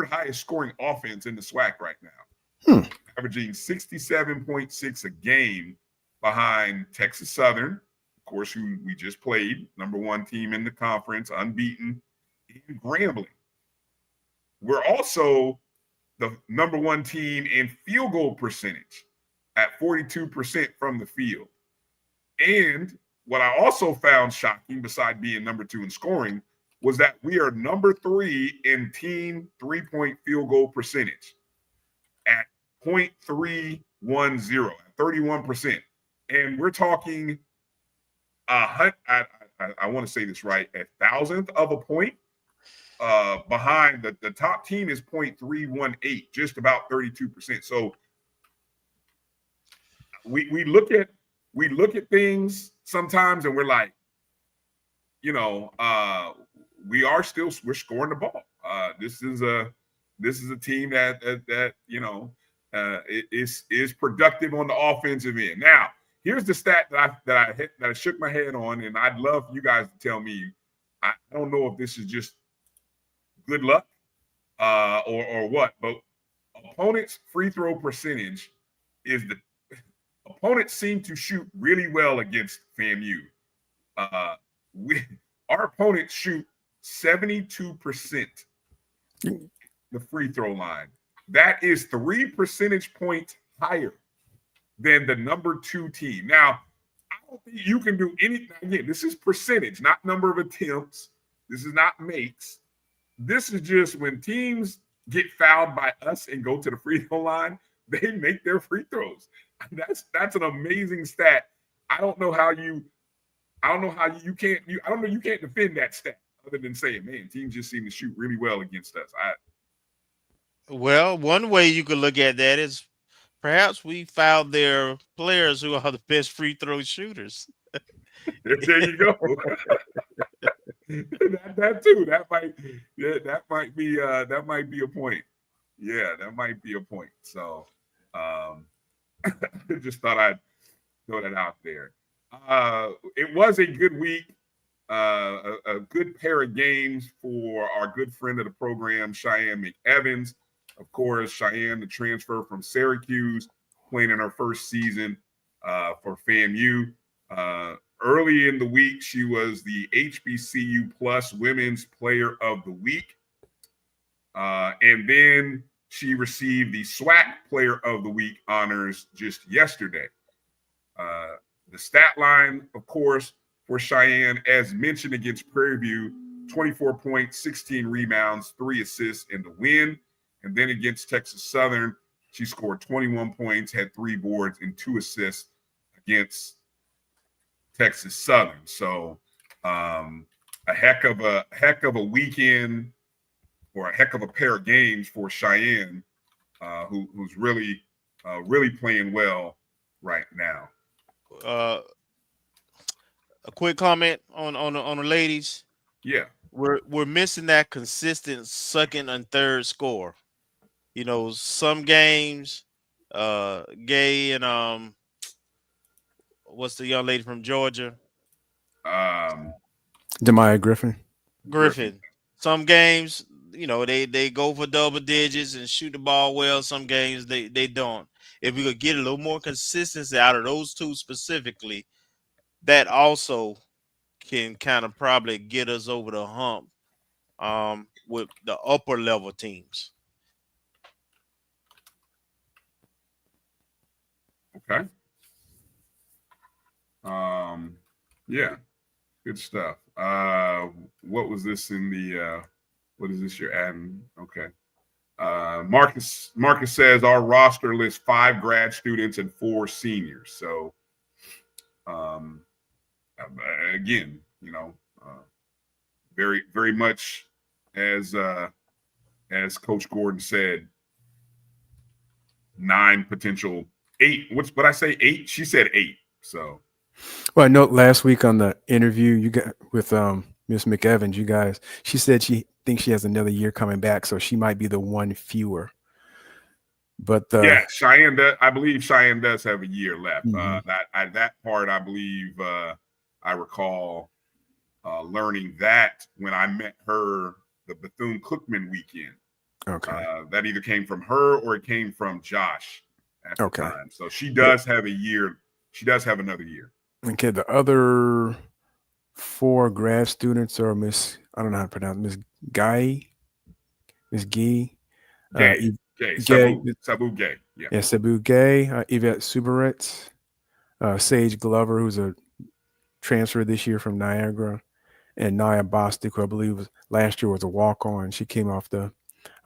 highest scoring offense in the SWAC right now, averaging 67.6 a game, behind Texas Southern, of course, who we just played, number 1 team in the conference, unbeaten, and Grambling. We're also the number 1 team in field goal percentage at 42% from the field. And what I also found shocking, beside being number 2 in scoring, was that we are number 3 in team 3-point field goal percentage at .310, 31%. And we're talking, I want to say this right, a thousandth of a point behind the top team is .318, just about 32%. So we look at things sometimes and we're like, we're scoring the ball. This is a team that is productive on the offensive end. Now, here's the stat that I shook my head on, and I'd love for you guys to tell me. I don't know if this is just good luck or what, but opponents' free throw percentage is opponents seem to shoot really well against FAMU. Our opponents shoot 72% the free throw line. That is 3 percentage points higher than the number 2 team. Now, I don't think you can do anything. Again, this is percentage, not number of attempts. This is not makes. This is just when teams get fouled by us and go to the free throw line, they make their free throws. That's an amazing stat. I don't know how you can't defend that stat other than saying, man, teams just seem to shoot really well against us. Well, one way you could look at that is perhaps we found their players who are the best free throw shooters. There you go. that too. That might be a point. Yeah, that might be a point. So just thought I'd throw that out there. It was a good week, a good pair of games for our good friend of the program, Cheyenne McEvans. Of course, Cheyenne, the transfer from Syracuse, playing in her first season for FAMU. Early in the week, she was the HBCU Plus Women's Player of the Week. And then she received the SWAC Player of the Week honors just yesterday. The stat line, of course, for Cheyenne, as mentioned against Prairie View, 24 points, 16 rebounds, 3 assists in the win. And then against Texas Southern, she scored 21 points, had 3 boards and 2 assists against Texas Southern. So a heck of a weekend, or a heck of a pair of games for Cheyenne, who's really playing well right now. A quick comment on the ladies. Yeah, we're missing that consistent second and third score. Some games, Gay and what's the young lady from Georgia? Demaya Griffin. Some games, they go for double digits and shoot the ball well. Some games they don't. If we could get a little more consistency out of those two specifically, that also can kind of probably get us over the hump with the upper level teams. Okay. Yeah, good stuff. What was this in the what is this you're adding? Okay. Marcus says our roster lists 5 grad students and 4 seniors. So again, very, very much as Coach Gordon said, 9 potential 8. What I say 8? She said 8. So well, I know last week on the interview you got with Miss McEvans, she said she thinks she has another year coming back, so she might be the one fewer. But yeah, Cheyenne I believe Cheyenne does have a year left. Mm-hmm. That part I believe I recall learning that when I met her the Bethune-Cookman weekend. Okay. That either came from her or it came from Josh at the time. So she does have a year. She does have another year. Okay. The other 4 grad students are I don't know how to pronounce Miss Guy, Miss Gay. Sabu Gay. Yeah, Sabu Gay, Yvette Subaretz, Sage Glover, who's a transfer this year from Niagara, and Nia Bostic, who I believe last year was a walk-on. She came off the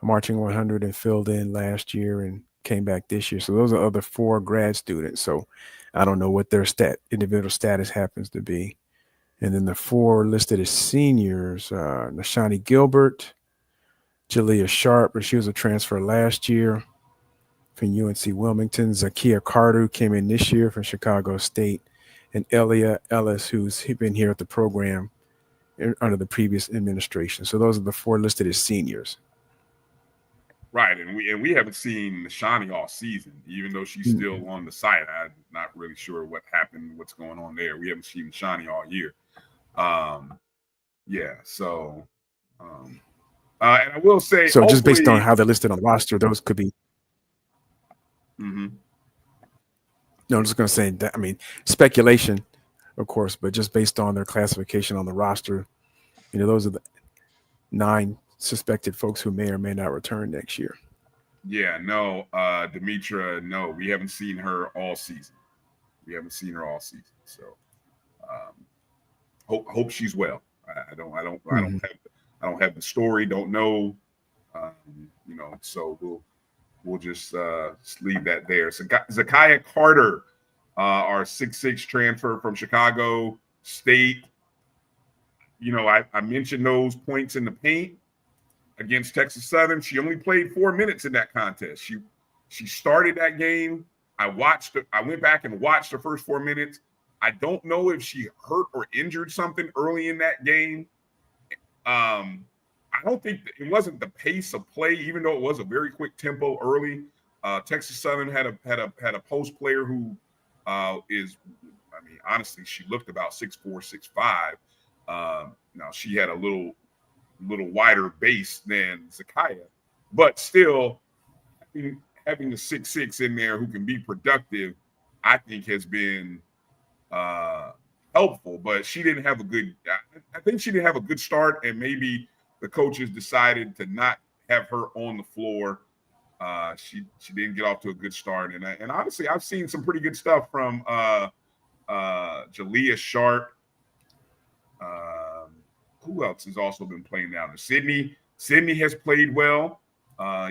Marching 100 and filled in last year and came back this year. So those are other 4 grad students. So I don't know what their individual status happens to be. And then the 4 listed as seniors, Nashani Gilbert, Jalea Sharp, but she was a transfer last year from UNC Wilmington. Zakia Carter, who came in this year from Chicago State, and Elia Ellis, who's been here at the program under the previous administration. So those are the 4 listed as seniors. Right, and we haven't seen Nashani all season, even though she's still on the site. I'm not really sure what happened, what's going on there. We haven't seen Nashani all year. Yeah, so and I will say, so just based on how they're listed on the roster, those could be. Mm-hmm. No, I'm just going to say that. I mean, speculation, of course, but just based on their classification on the roster, those are the 9 suspected folks who may or may not return next year. Yeah, no, Demetra, no, we haven't seen her all season. So hope she's well. I don't have the story, don't know. So we'll just leave that there. So Zakiya Carter, our 6'6" transfer from Chicago State. I mentioned those points in the paint against Texas Southern. She only played 4 minutes in that contest. She started that game. I went back and watched the first 4 minutes. I don't know if she hurt or injured something early in that game. I don't think it wasn't the pace of play, even though it was a very quick tempo early. Texas Southern had a post player who honestly, she looked about 6'4", 6'5". Now she had a little wider base than Zakiya, but still having the 6'6" in there who can be productive, I think has been helpful. But she didn't have a good. I think she didn't have a good start, and maybe the coaches decided to not have her on the floor. She didn't get off to a good start, and honestly, I've seen some pretty good stuff from Jalea Sharp. Who else has also been playing down there? Sydney has played well,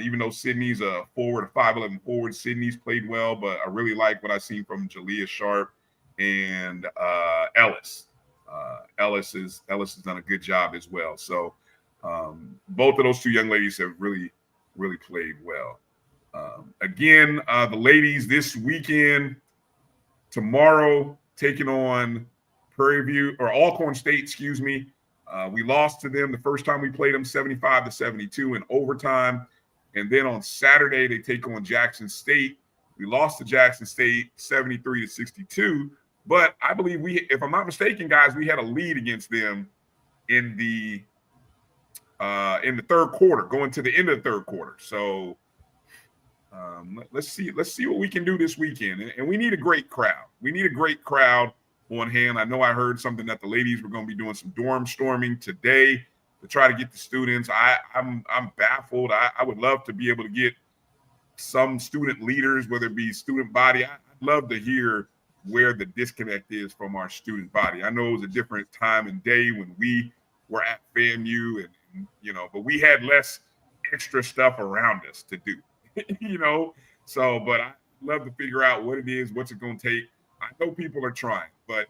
even though Sydney's a 5'11" forward. Sydney's played well, but I really like what I've seen from Jalea Sharp and Ellis. Ellis has done a good job as well. So both of those 2 young ladies have really, really played well. Again, the ladies this weekend, tomorrow, taking on Prairie View or Alcorn State, excuse me. We lost to them the first time we played them, 75-72 in overtime. And then on Saturday, they take on Jackson State. We lost to Jackson State 73-62. But I believe if I'm not mistaken, guys, we had a lead against them in the third quarter, going to the end of the third quarter. So let's see what we can do this weekend. And we need a great crowd. We need a great crowd on hand. I know I heard something that the ladies were going to be doing some dorm storming today to try to get the students. I'm baffled. I would love to be able to get some student leaders, whether it be student body. I love to hear where the disconnect is from our student body. I know it was a different time and day when we were at FAMU, and but we had less extra stuff around us to do, So, but I love to figure out what it is, what's it going to take. I know people are trying, but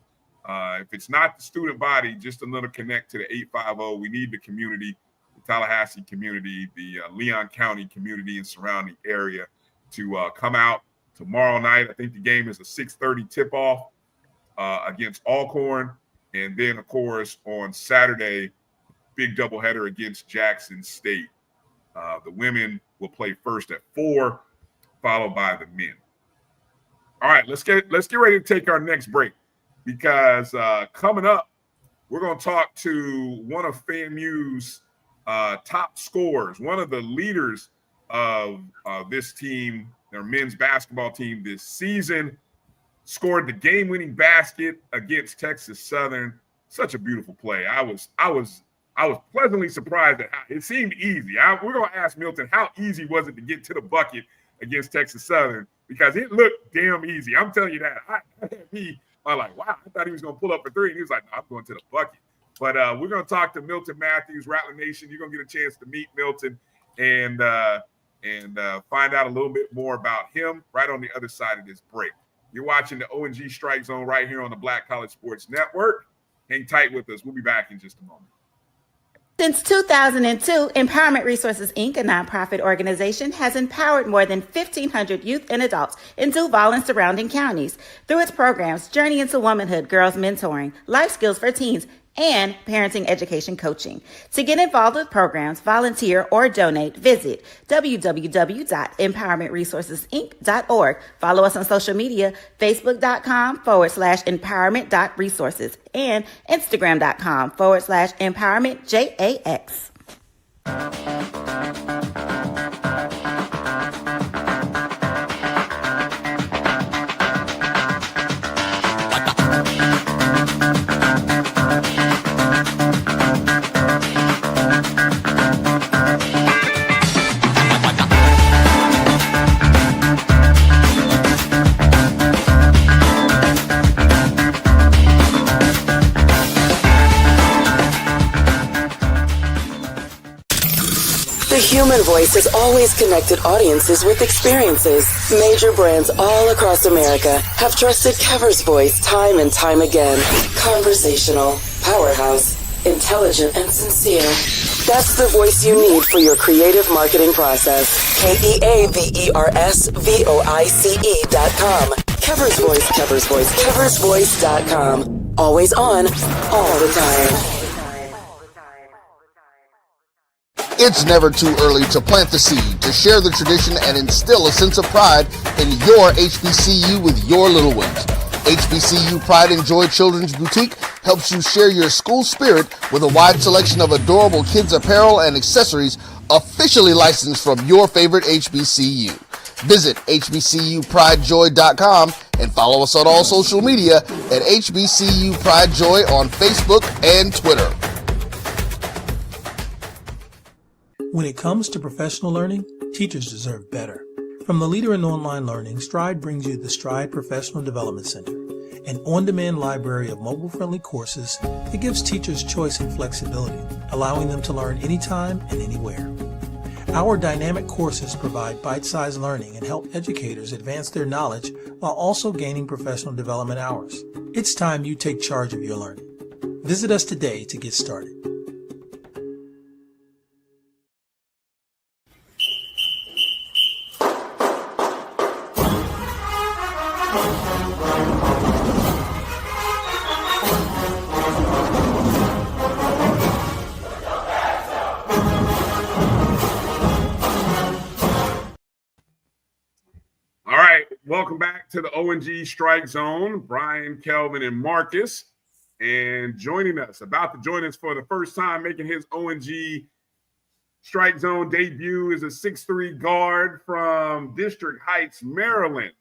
if it's not the student body, just another connect to the 850. We need the community, the Tallahassee community, the Leon County community and surrounding area to come out tomorrow night. I think the game is a 6:30 tip-off against Alcorn. And then, of course, on Saturday, big doubleheader against Jackson State. The women will play first at 4, followed by the men. All right, let's get ready to take our next break, because coming up, we're going to talk to one of FAMU's top scorers, one of the leaders of this team, their men's basketball team this season. Scored the game-winning basket against Texas Southern. Such a beautiful play. I was pleasantly surprised at how it seemed easy. We're going to ask Milton, how easy was it to get to the bucket against Texas Southern? Because it looked damn easy. I'm telling you that. I'm like, wow, I thought he was going to pull up for 3. And he was like, no, I'm going to the bucket. But we're going to talk to Milton Matthews, Rattler Nation. You're going to get a chance to meet Milton and find out a little bit more about him right on the other side of this break. You're watching the O&G StrikeZone right here on the Black College Sports Network. Hang tight with us. We'll be back in just a moment. Since 2002, Empowerment Resources, Inc., a nonprofit organization, has empowered more than 1,500 youth and adults in Duval and surrounding counties through its programs Journey into Womanhood, Girls Mentoring, Life Skills for Teens, and Parenting Education Coaching. To get involved with programs, volunteer, or donate, visit www.empowermentresourcesinc.org. Follow us on social media, facebook.com/empowerment.resources and instagram.com/empowermentJAX. The human voice has always connected audiences with experiences. Major brands all across America have trusted Kever's voice time and time again. Conversational, powerhouse, intelligent, and sincere. That's the voice you need for your creative marketing process. KEAVERSVOICE.com. Kever's Voice, Kever's Voice, KeversVoice.com. Always on, all the time. It's never too early to plant the seed, to share the tradition, and instill a sense of pride in your HBCU with your little ones. HBCU Pride and Joy Children's Boutique helps you share your school spirit with a wide selection of adorable kids' apparel and accessories officially licensed from your favorite HBCU. Visit hbcupridejoy.com and follow us on all social media at HBCU Pride Joy on Facebook and Twitter. When it comes to professional learning, teachers deserve better. From the leader in online learning, Stride brings you the Stride Professional Development Center, an on-demand library of mobile-friendly courses that gives teachers choice and flexibility, allowing them to learn anytime and anywhere. Our dynamic courses provide bite-sized learning and help educators advance their knowledge while also gaining professional development hours. It's time you take charge of your learning. Visit us today to get started. Welcome back to the O&G StrikeZone. Bryan, Kelvin, and Marcus. And joining us, about to join us for the first time, making his O&G StrikeZone debut, is a 6'3" guard from District Heights, Maryland,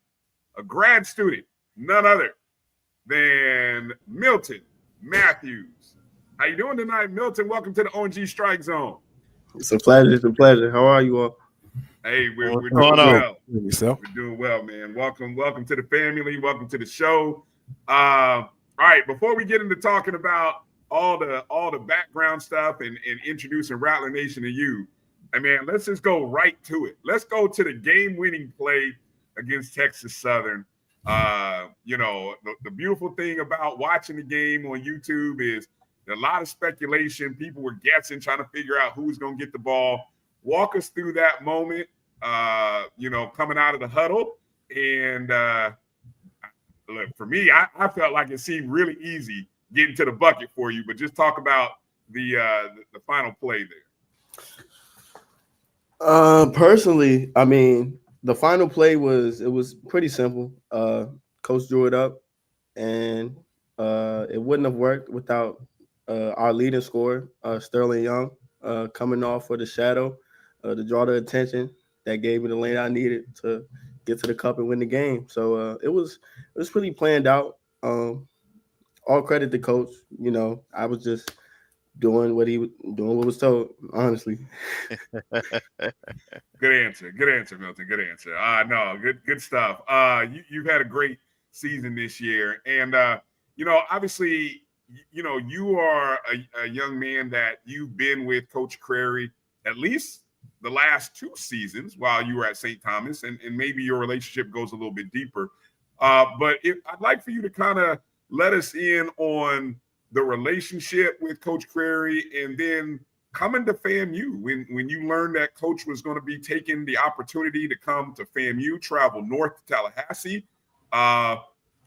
a grad student, none other than Milton Matthews. How you doing tonight, Milton? Welcome to the O&G StrikeZone. It's a pleasure. It's a pleasure. How are you all? Hey, we're What's doing going on? well. Yourself. We're doing well, man. Welcome to the family. Welcome to the show. All right, before we get into talking about all the background stuff and introducing Rattler Nation to you, I mean, let's just go right to it. Let's go to the game-winning play against Texas Southern. You know, the beautiful thing about watching the game on YouTube is a lot of speculation. People were guessing, trying to figure out who's going to get the ball. Walk us through that moment, you know, coming out of the huddle. And look, for me, I felt like it seemed really easy getting to the bucket for you, but just talk about the final play there. Personally, I mean, the final play was pretty simple. Coach drew it up, and it wouldn't have worked without our leading scorer, Sterling Young, coming off for the shadow to draw the attention that gave me the lane I needed to get to the cup and win the game. So it was pretty planned out. All credit to Coach. You know, I was just doing what was told, honestly. Good answer, Milton. Good answer. No, good stuff. You've had a great season this year, and you know, obviously, you know, you are a young man that you've been with Coach Crary at least the last 2 seasons while you were at St. Thomas, and maybe your relationship goes a little bit deeper. But I'd like for you to kind of let us in on the relationship with Coach Crary, and then coming to FAMU when you learned that Coach was going to be taking the opportunity to come to FAMU, travel north to Tallahassee.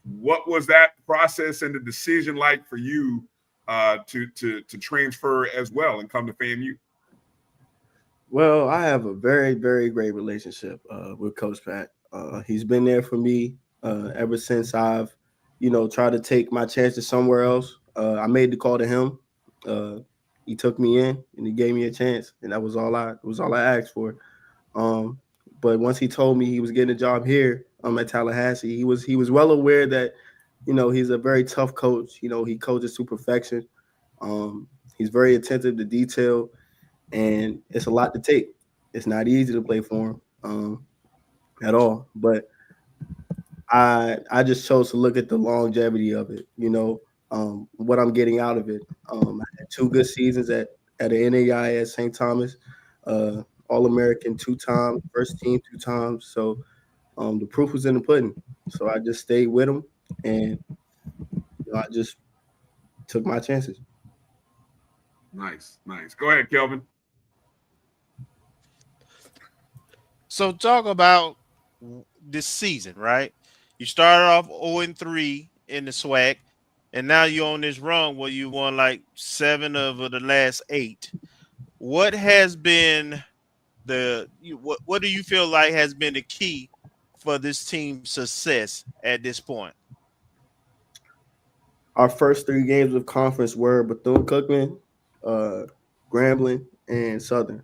What was that process and the decision like for you to transfer as well and come to FAMU? Well, I have a very, very great relationship with Coach Pat. He's been there for me ever since I've, you know, tried to take my chances somewhere else. I made the call to him. He took me in and he gave me a chance, and that was all I asked for. But once he told me he was getting a job here at Tallahassee, he was well aware that, you know, he's a very tough coach. You know, he coaches to perfection. He's very attentive to detail, and it's a lot to take. It's not easy to play for him at all. But I just chose to look at the longevity of it, you know, what I'm getting out of it. I had 2 good seasons at the NAI at St. Thomas, All-American 2 times, first team 2 times. So the proof was in the pudding. So I just stayed with him, and you know, I just took my chances. Nice. Go ahead, Kelvin. So talk about this season, right? You started off 0-3 in the SWAC, and now you're on this run where you won like 7 of the last 8. What has been what do you feel like has been the key for this team's success at this point? Our first 3 games of conference were Bethune-Cookman, Grambling, and Southern,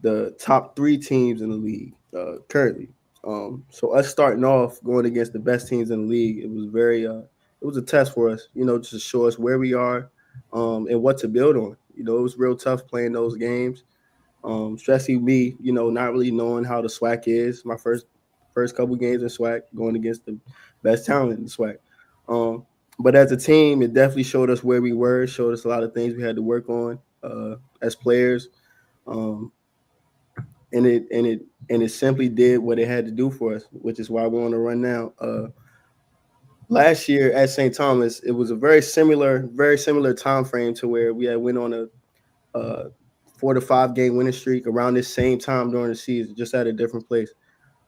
the top 3 teams in the league currently. So us starting off going against the best teams in the league, it was it was a test for us, you know, just to show us where we are and what to build on. You know, it was real tough playing those games, especially me, you know, not really knowing how the SWAC is. My first couple games in SWAC, going against the best talent in the SWAC. But as a team, it definitely showed us where we were, showed us a lot of things we had to work on as players. And it simply did what it had to do for us, which is why we're on the run now. Last year at St. Thomas, it was a very similar time frame to where we had went on a 4 to 5 game winning streak around this same time during the season, just at a different place.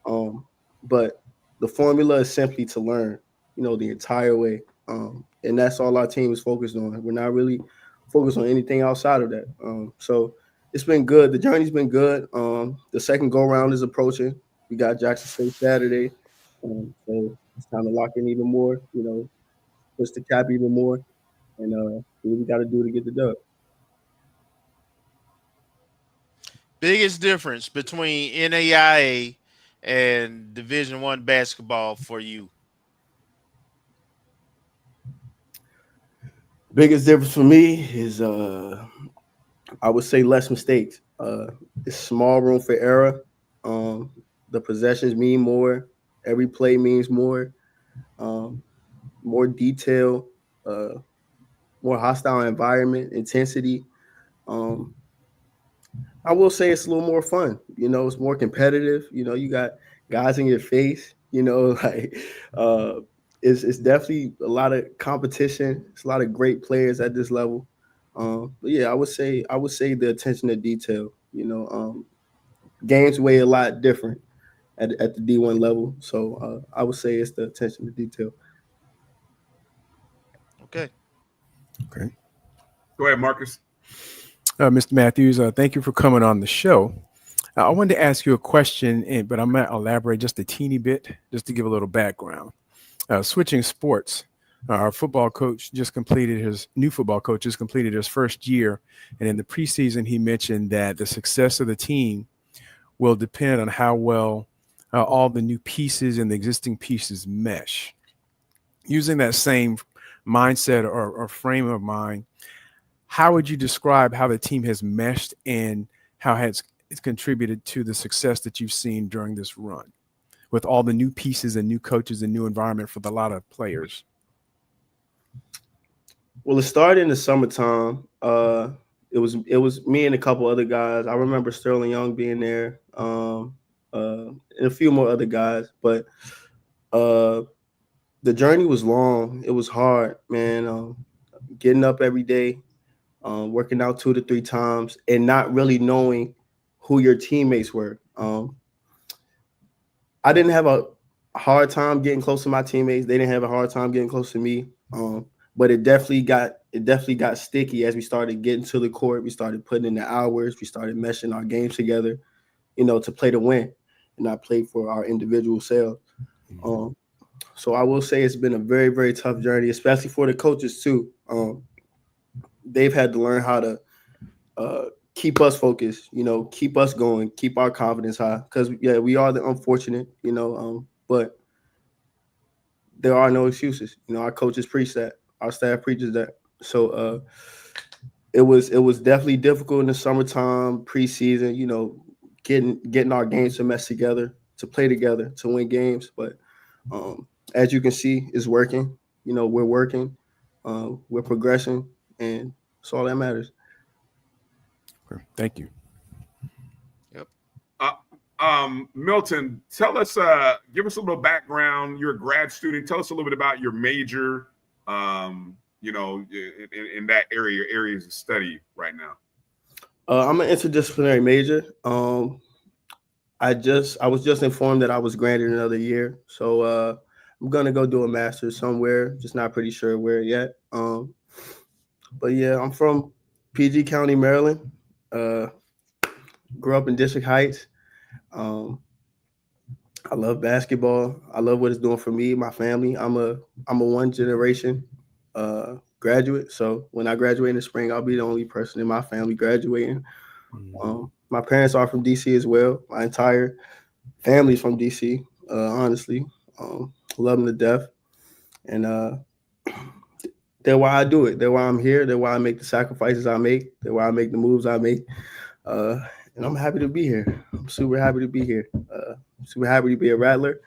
But the formula is simply to learn, you know, the entire way. And that's all our team is focused on. We're not really focused on anything outside of that. So it's been good. The journey's been good. The second go-round is approaching. We got Jackson State Saturday. So it's time to lock in even more, you know, push the cap even more, and do what we got to do to get the dub. Biggest difference between NAIA and Division I basketball for you? Biggest difference for me is I would say less mistakes. It's small room for error. The possessions mean more. Every play means more. More detail, more hostile environment, intensity. I will say it's a little more fun. It's more competitive. You got guys in your face. It's definitely a lot of competition. It's a lot of great players at this level. But yeah, I would say the attention to detail. Games weigh a lot different at the D1 level. So I would say it's the attention to detail. Okay. Okay. Go ahead, Marcus. Mr. Matthews, thank you for coming on the show. I wanted to ask you a question, but I'm going to elaborate just a teeny bit, just to give a little background. Switching sports, our new football coach just completed his first year. And in the preseason, he mentioned that the success of the team will depend on how well all the new pieces and the existing pieces mesh. Using that same mindset or frame of mind, how would you describe how the team has meshed and how it's contributed to the success that you've seen during this run with all the new pieces and new coaches and new environment for a lot of players? Well, it started in the summertime. It was me and a couple other guys. I remember Sterling Young being there, and a few more other guys. But the journey was long. It was hard, man. Getting up every day, working out 2 to 3 times, and not really knowing who your teammates were. I didn't have a hard time getting close to my teammates. They didn't have a hard time getting close to me. But it definitely got sticky as we started getting to the court. We started putting in the hours. We started meshing our games together, to play to win and not play for our individual selves. So I will say it's been a very, very tough journey, especially for the coaches too. They've had to learn how to keep us focused, keep us going, keep our confidence high. Because we are the unfortunate, but there are no excuses. Our coaches preach that, our staff preaches that. So it was definitely difficult in the summertime, preseason, getting our games to mesh together, to play together, to win games. But as you can see, it's working. We're working, we're progressing, and that's all that matters. Thank you. Yep. Milton, tell us, give us a little background. You're a grad student. Tell us a little bit about your major, in that area, your areas of study right now. I'm an interdisciplinary major. I was just informed that I was granted another year. So I'm going to go do a master's somewhere, just not pretty sure where yet. But yeah, I'm from PG County, Maryland. Grew up in District Heights. I love basketball. I love what it's doing for me, my family. I'm a one generation graduate. So when I graduate in the spring, I'll be the only person in my family graduating. My parents are from DC as well. My entire family's from DC, honestly. Love them to death. And they're why I do it. They're why I'm here. They're why I make the sacrifices I make. They're why I make the moves I make. And I'm happy to be here. I'm super happy to be here. Super happy to be a Rattler.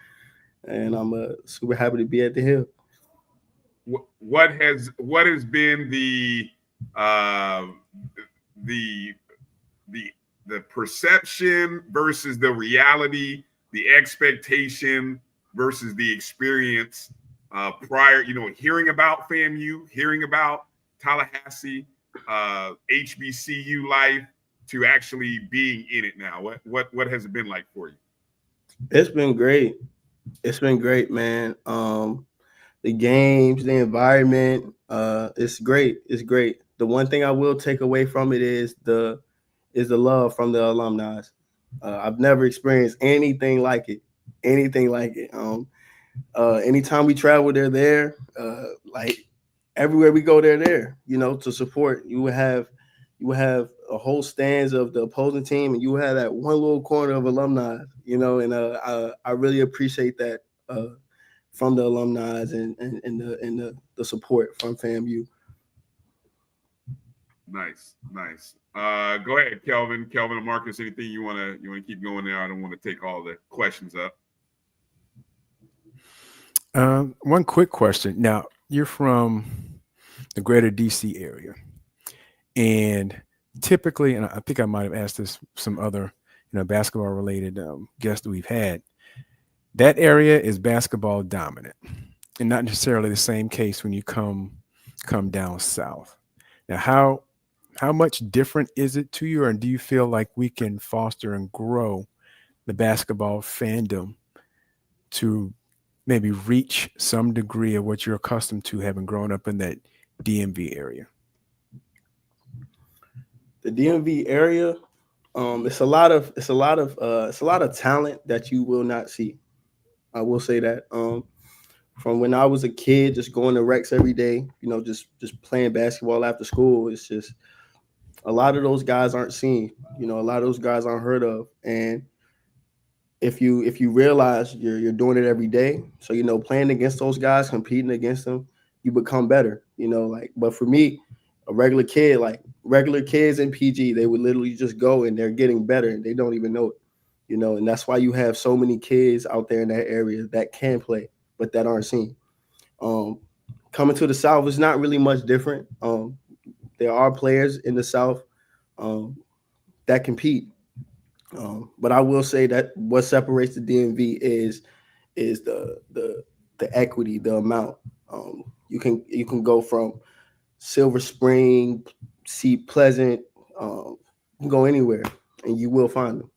And I'm super happy to be at the Hill. What has been the perception versus the reality, the expectation versus the experience prior, hearing about FAMU, hearing about Tallahassee, HBCU life, to actually being in it now? What has it been like for you? It's been great. It's been great, man. The games, the environment, it's great. It's great. The one thing I will take away from it is the love from the alumni. I've never experienced anything like it. Anytime we travel, they're there. Like everywhere we go, they're there. To support. You would have a whole stands of the opposing team, and you have that one little corner of alumni. And I really appreciate that from the alumni and the support from FAMU. Nice. Go ahead, Kelvin and Marcus. Anything you wanna keep going there? I don't want to take all the questions up. One quick question. Now, you're from the greater DC area, and typically, and I think I might have asked this some other, basketball related guests that we've had. That area is basketball dominant, and not necessarily the same case when you come down south. Now, how much different is it to you, or do you feel like we can foster and grow the basketball fandom to maybe reach some degree of what you're accustomed to having grown up in that DMV area? The DMV area, it's a lot of talent that you will not see. I will say that. From when I was a kid, just going to Rex every day, just playing basketball after school, it's just a lot of those guys aren't seen. A lot of those guys aren't heard of. And if you realize you're doing it every day, so playing against those guys, competing against them, you become better. But for me, a regular kid, like regular kids in PG, they would literally just go and they're getting better and they don't even know it. And that's why you have so many kids out there in that area that can play, but that aren't seen. Coming to the South is not really much different. There are players in the South that compete. But I will say that what separates the DMV is the equity, the amount. You can go from Silver Spring, Seat Pleasant, you can go anywhere and you will find them.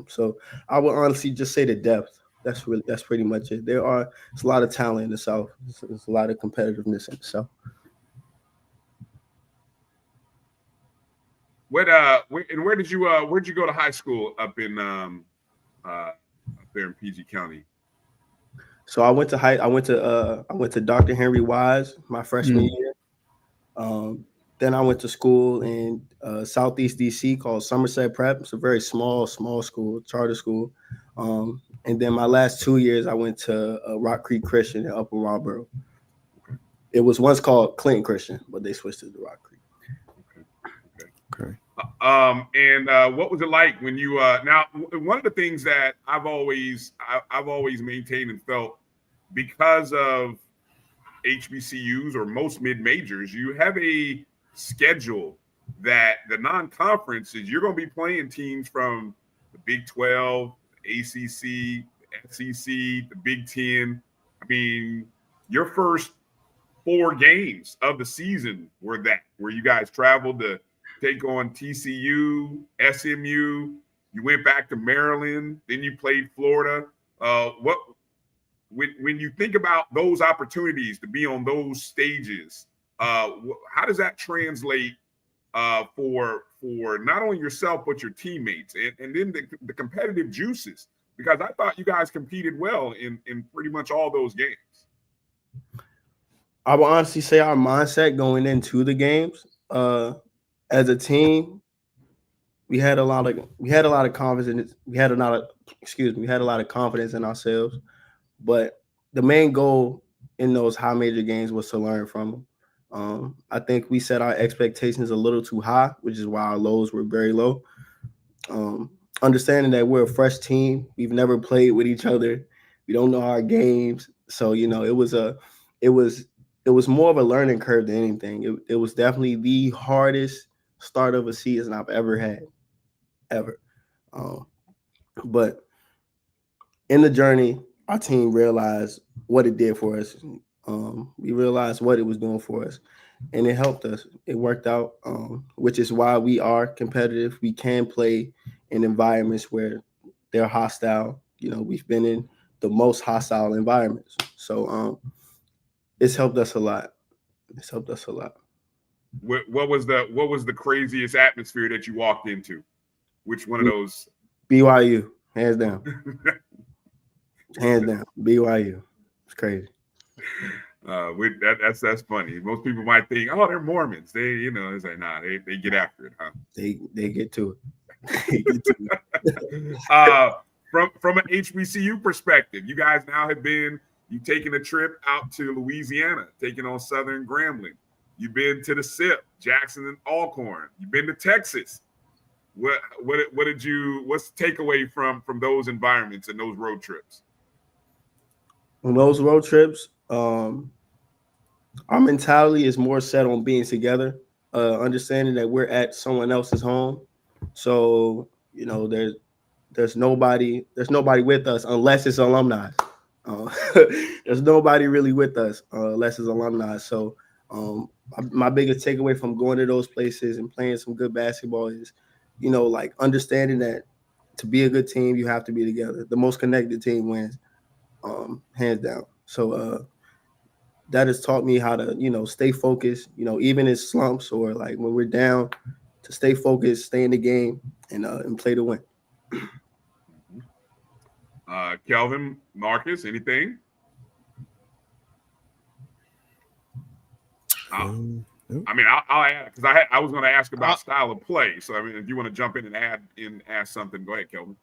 So I would honestly just say the depth. That's pretty much it. It's a lot of talent in the South. There's a lot of competitiveness in the South. Where did you go to high school up there in PG County? So I went to Dr. Henry Wise my freshman year. Then I went to school in Southeast DC called Somerset Prep. It's a very small school, charter school. And then my last 2 years, I went to Rock Creek Christian in Upper Marlboro. It was once called Clinton Christian, but they switched it to Rock Creek. Okay. And what was it like when you now one of the things that I've always maintained and felt, because of HBCUs or most mid-majors, you have a schedule that the non-conferences, you're going to be playing teams from the Big 12, ACC, SEC, the Big 10. I mean, your first 4 games of the season were where you guys traveled to take on TCU, SMU. You went back to Maryland, then you played Florida. When you think about those opportunities to be on those stages, how does that translate for not only yourself but your teammates, and then the competitive juices? Because I thought you guys competed well in pretty much all those games. I will honestly say our mindset going into the games, as a team, we had a lot of confidence. We had a lot of confidence in ourselves. But the main goal in those high major games was to learn from them. I think we set our expectations a little too high, which is why our lows were very low. Understanding that we're a fresh team, we've never played with each other, we don't know our games, so it was more of a learning curve than anything. It was definitely the hardest start of a season I've ever had, ever. But in the journey, our team realized what it did for us. We realized what it was doing for us, and it helped us. It worked out, which is why we are competitive. We can play in environments where they're hostile. We've been in the most hostile environments. So it's helped us a lot. What was the craziest atmosphere that you walked into? Which one of those? BYU, hands down. Hands down, BYU. It's crazy. That's funny. Most people might think, oh, they're Mormons. They, it's like, nah, they get after it, huh? They get to it. From an HBCU perspective, you guys now you've taken a trip out to Louisiana, taking on Southern Grambling. You've been to the SIP, Jackson and Alcorn. You've been to Texas, What's the takeaway from those environments and those road trips? On those road trips, our mentality is more set on being together, understanding that we're at someone else's home. So, there's nobody with us unless it's alumni. Uh, there's nobody really with us unless it's alumni. So, my biggest takeaway from going to those places and playing some good basketball is, like understanding that to be a good team, you have to be together. The most connected team wins, hands down. So that has taught me how to, stay focused, even in slumps or like when we're down, to stay focused, stay in the game, and play to win. Kelvin, Marcus, anything? I'll add, because I was going to ask about style of play. So if you want to jump in and ask something, go ahead, Kelvin.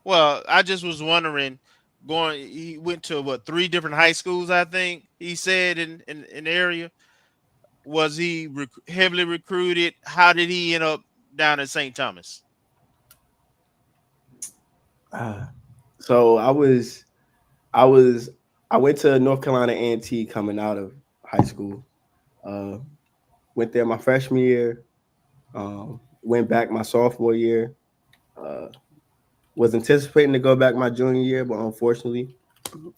Well, I just was wondering, he went to 3 different high schools, I think he said in the area. Was he heavily recruited? How did he end up down at St. Thomas? So I went to North Carolina A&T coming out of high school. Went there my freshman year. Went back my sophomore year. Was anticipating to go back my junior year, but unfortunately,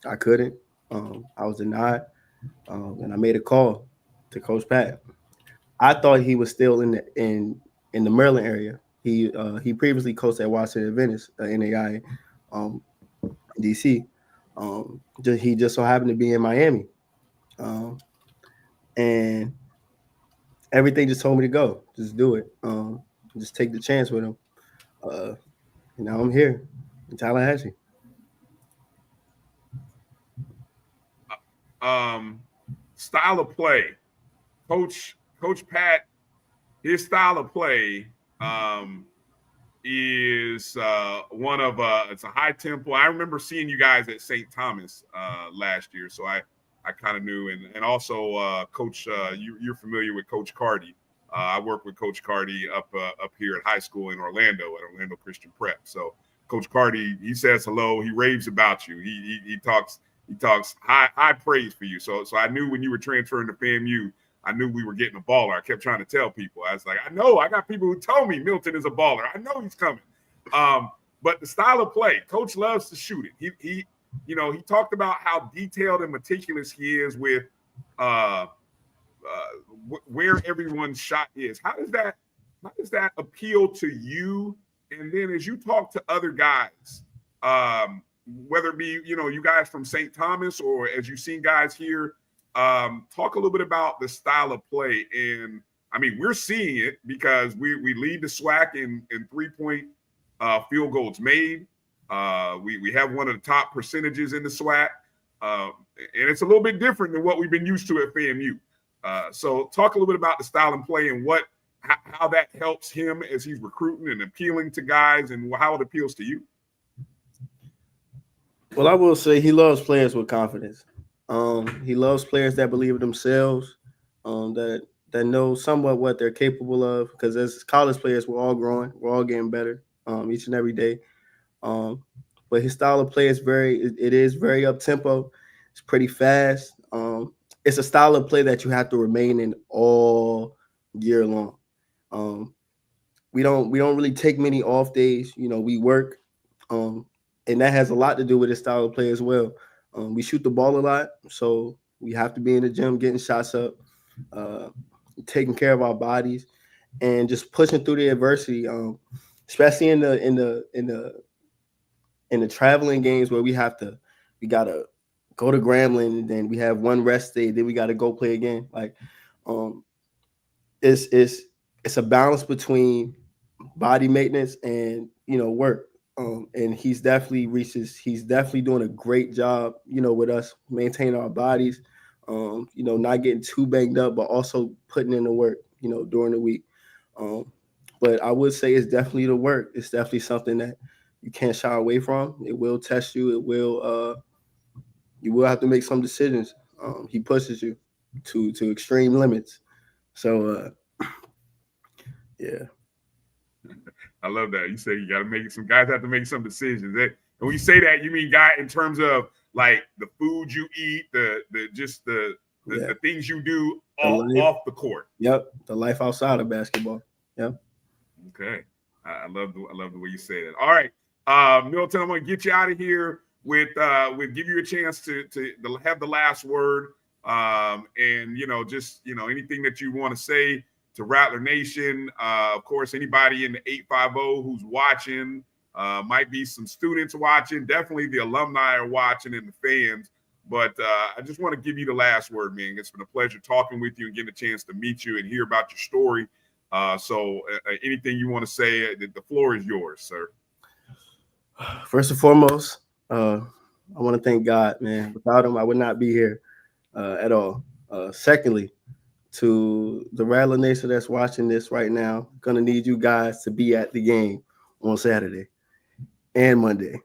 I couldn't. I was denied, and I made a call to Coach Pat. I thought he was still in the Maryland area. He previously coached at Washington Adventist, NAI, DC. He just so happened to be in Miami, and everything just told me to go. Just do it. Just take the chance with him. And now I'm here in Tallahassee. Style of play, Coach Pat. His style of play is one of it's a high tempo. I remember seeing you guys at St. Thomas last year, so I kind of knew. And also, Coach, you're familiar with Coach Cardi. I work with Coach Cardi up here at high school in Orlando at Orlando Christian Prep. So Coach Cardi, he says hello. He raves about you. He talks high praise for you. So I knew when you were transferring to FAMU, I knew we were getting a baller. I kept trying to tell people. I was like, I know. I got people who told me Milton is a baller. I know he's coming. But the style of play, Coach loves to shoot it. He talked about how detailed and meticulous he is with where everyone's shot is. How does that appeal to you? And then as you talk to other guys, whether it be you guys from St. Thomas or as you've seen guys here, talk a little bit about the style of play. And we're seeing it because we lead the SWAC in 3-point field goals made. We have one of the top percentages in the SWAC, and it's a little bit different than what we've been used to at FAMU. So talk a little bit about the style and play and how that helps him as he's recruiting and appealing to guys, and how it appeals to you. Well, I will say he loves players with confidence. He loves players that believe in themselves, that know somewhat what they're capable of. Because as college players, we're all growing, we're all getting better each and every day. But his style of play is very up tempo. It's pretty fast. It's a style of play that you have to remain in all year long. We don't really take many off days. We work, and that has a lot to do with his style of play as well. We shoot the ball a lot, so we have to be in the gym getting shots up, taking care of our bodies, and just pushing through the adversity. Especially in the traveling games where we gotta go to Grambling, and then we have one rest day, then we gotta go play again. Like, it's a balance between body maintenance and work. And he's definitely doing a great job, with us maintaining our bodies, not getting too banged up, but also putting in the work, during the week. But I would say it's definitely the work. It's definitely something that you can't shy away from. It will test you. You will have to make some decisions. He pushes you to extreme limits. So Yeah. I love that. You say you got to make some guys have to make some decisions. And when you say that, you mean guy in terms of like the food you eat, the things you do off the court. Yep, the life outside of basketball. Yep. Okay, I love the way you say that. All right, Milton, I'm gonna get you out of here with give you a chance to have the last word, and just anything that you want to say to Rattler Nation. Of course, anybody in the 850 who's watching, might be some students watching. Definitely the alumni are watching and the fans. But I just want to give you the last word, man. It's been a pleasure talking with you and getting a chance to meet you and hear about your story. So anything you want to say, the floor is yours, sir. First and foremost, I want to thank God, man. Without him, I would not be here at all. Secondly, to the Rattler Nation that's watching this right now, going to need you guys to be at the game on Saturday and Monday.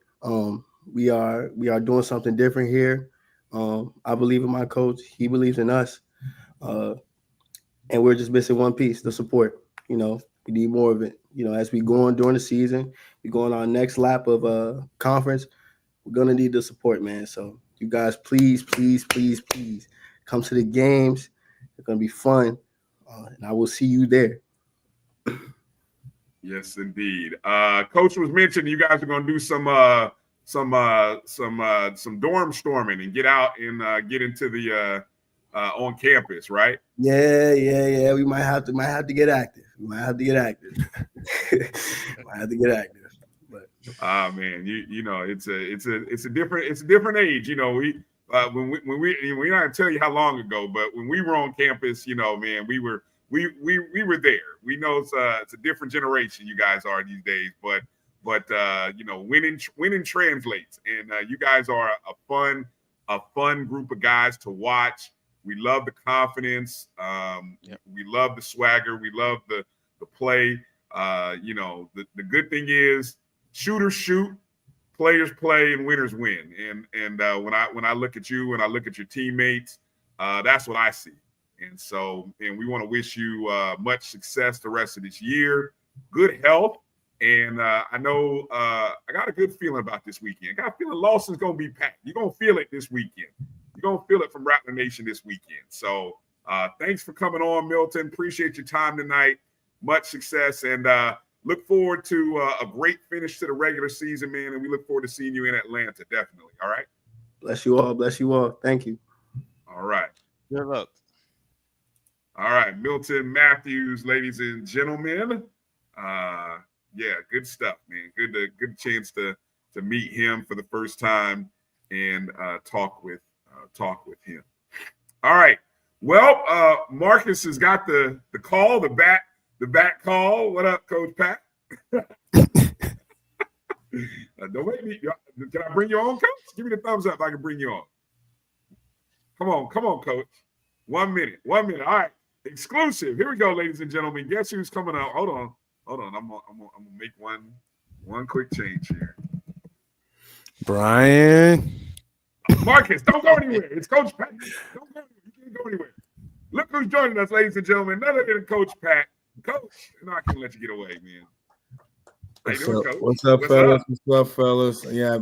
We are doing something different here. I believe in my coach. He believes in us. And we're just missing one piece, the support. We need more of it. As we go on during the season, we go on our next lap of conference, we're going to need the support, man. So you guys, please, please, please, please come to the games. It's going to be fun. And I will see you there. Yes, indeed. Coach was mentioning you guys are going to do some dorm storming and get out and get into the on campus, right? Yeah. We might have to get active. But man, it's a different age. When we're not gonna tell you how long ago, but when we were on campus, man, we were there. We know it's a different generation you guys are these days, but winning translates, and you guys are a fun group of guys to watch. We love the confidence. We love the swagger. We love the play. The good thing is shooters shoot, players play, and winners win. And when I look at you and I look at your teammates, that's what I see. And so, we want to wish you much success the rest of this year, good health. And I know I got a good feeling about this weekend. I got a feeling Lawson's going to be packed. You're going to feel it this weekend. You're going to feel it from Rattler Nation this weekend. So thanks for coming on, Milton. Appreciate your time tonight. Much success. And look forward to a great finish to the regular season, man. And we look forward to seeing you in Atlanta, definitely. All right? Bless you all. Bless you all. Thank you. All right. Good luck. All right. Milton Matthews, ladies and gentlemen. Yeah, good stuff, man. Good chance to meet him for the first time and talk with him. All right. Well, Marcus has got the call, the back call. What up, Coach Pat? Don't make me. Can I bring you on, Coach? Give me the thumbs up. I can bring you on. Come on, Coach. 1 minute. All right. Exclusive. Here we go, ladies and gentlemen. Guess who's coming out? Hold on. I'm gonna make one quick change here. Bryan. Marcus, don't go anywhere. It's Coach Pat. Don't go anywhere. You can't go anywhere. Look who's joining us, ladies and gentlemen. None other than Coach Pat. Coach, I'm not gonna let you get away, man. What's up, fellas? Yeah,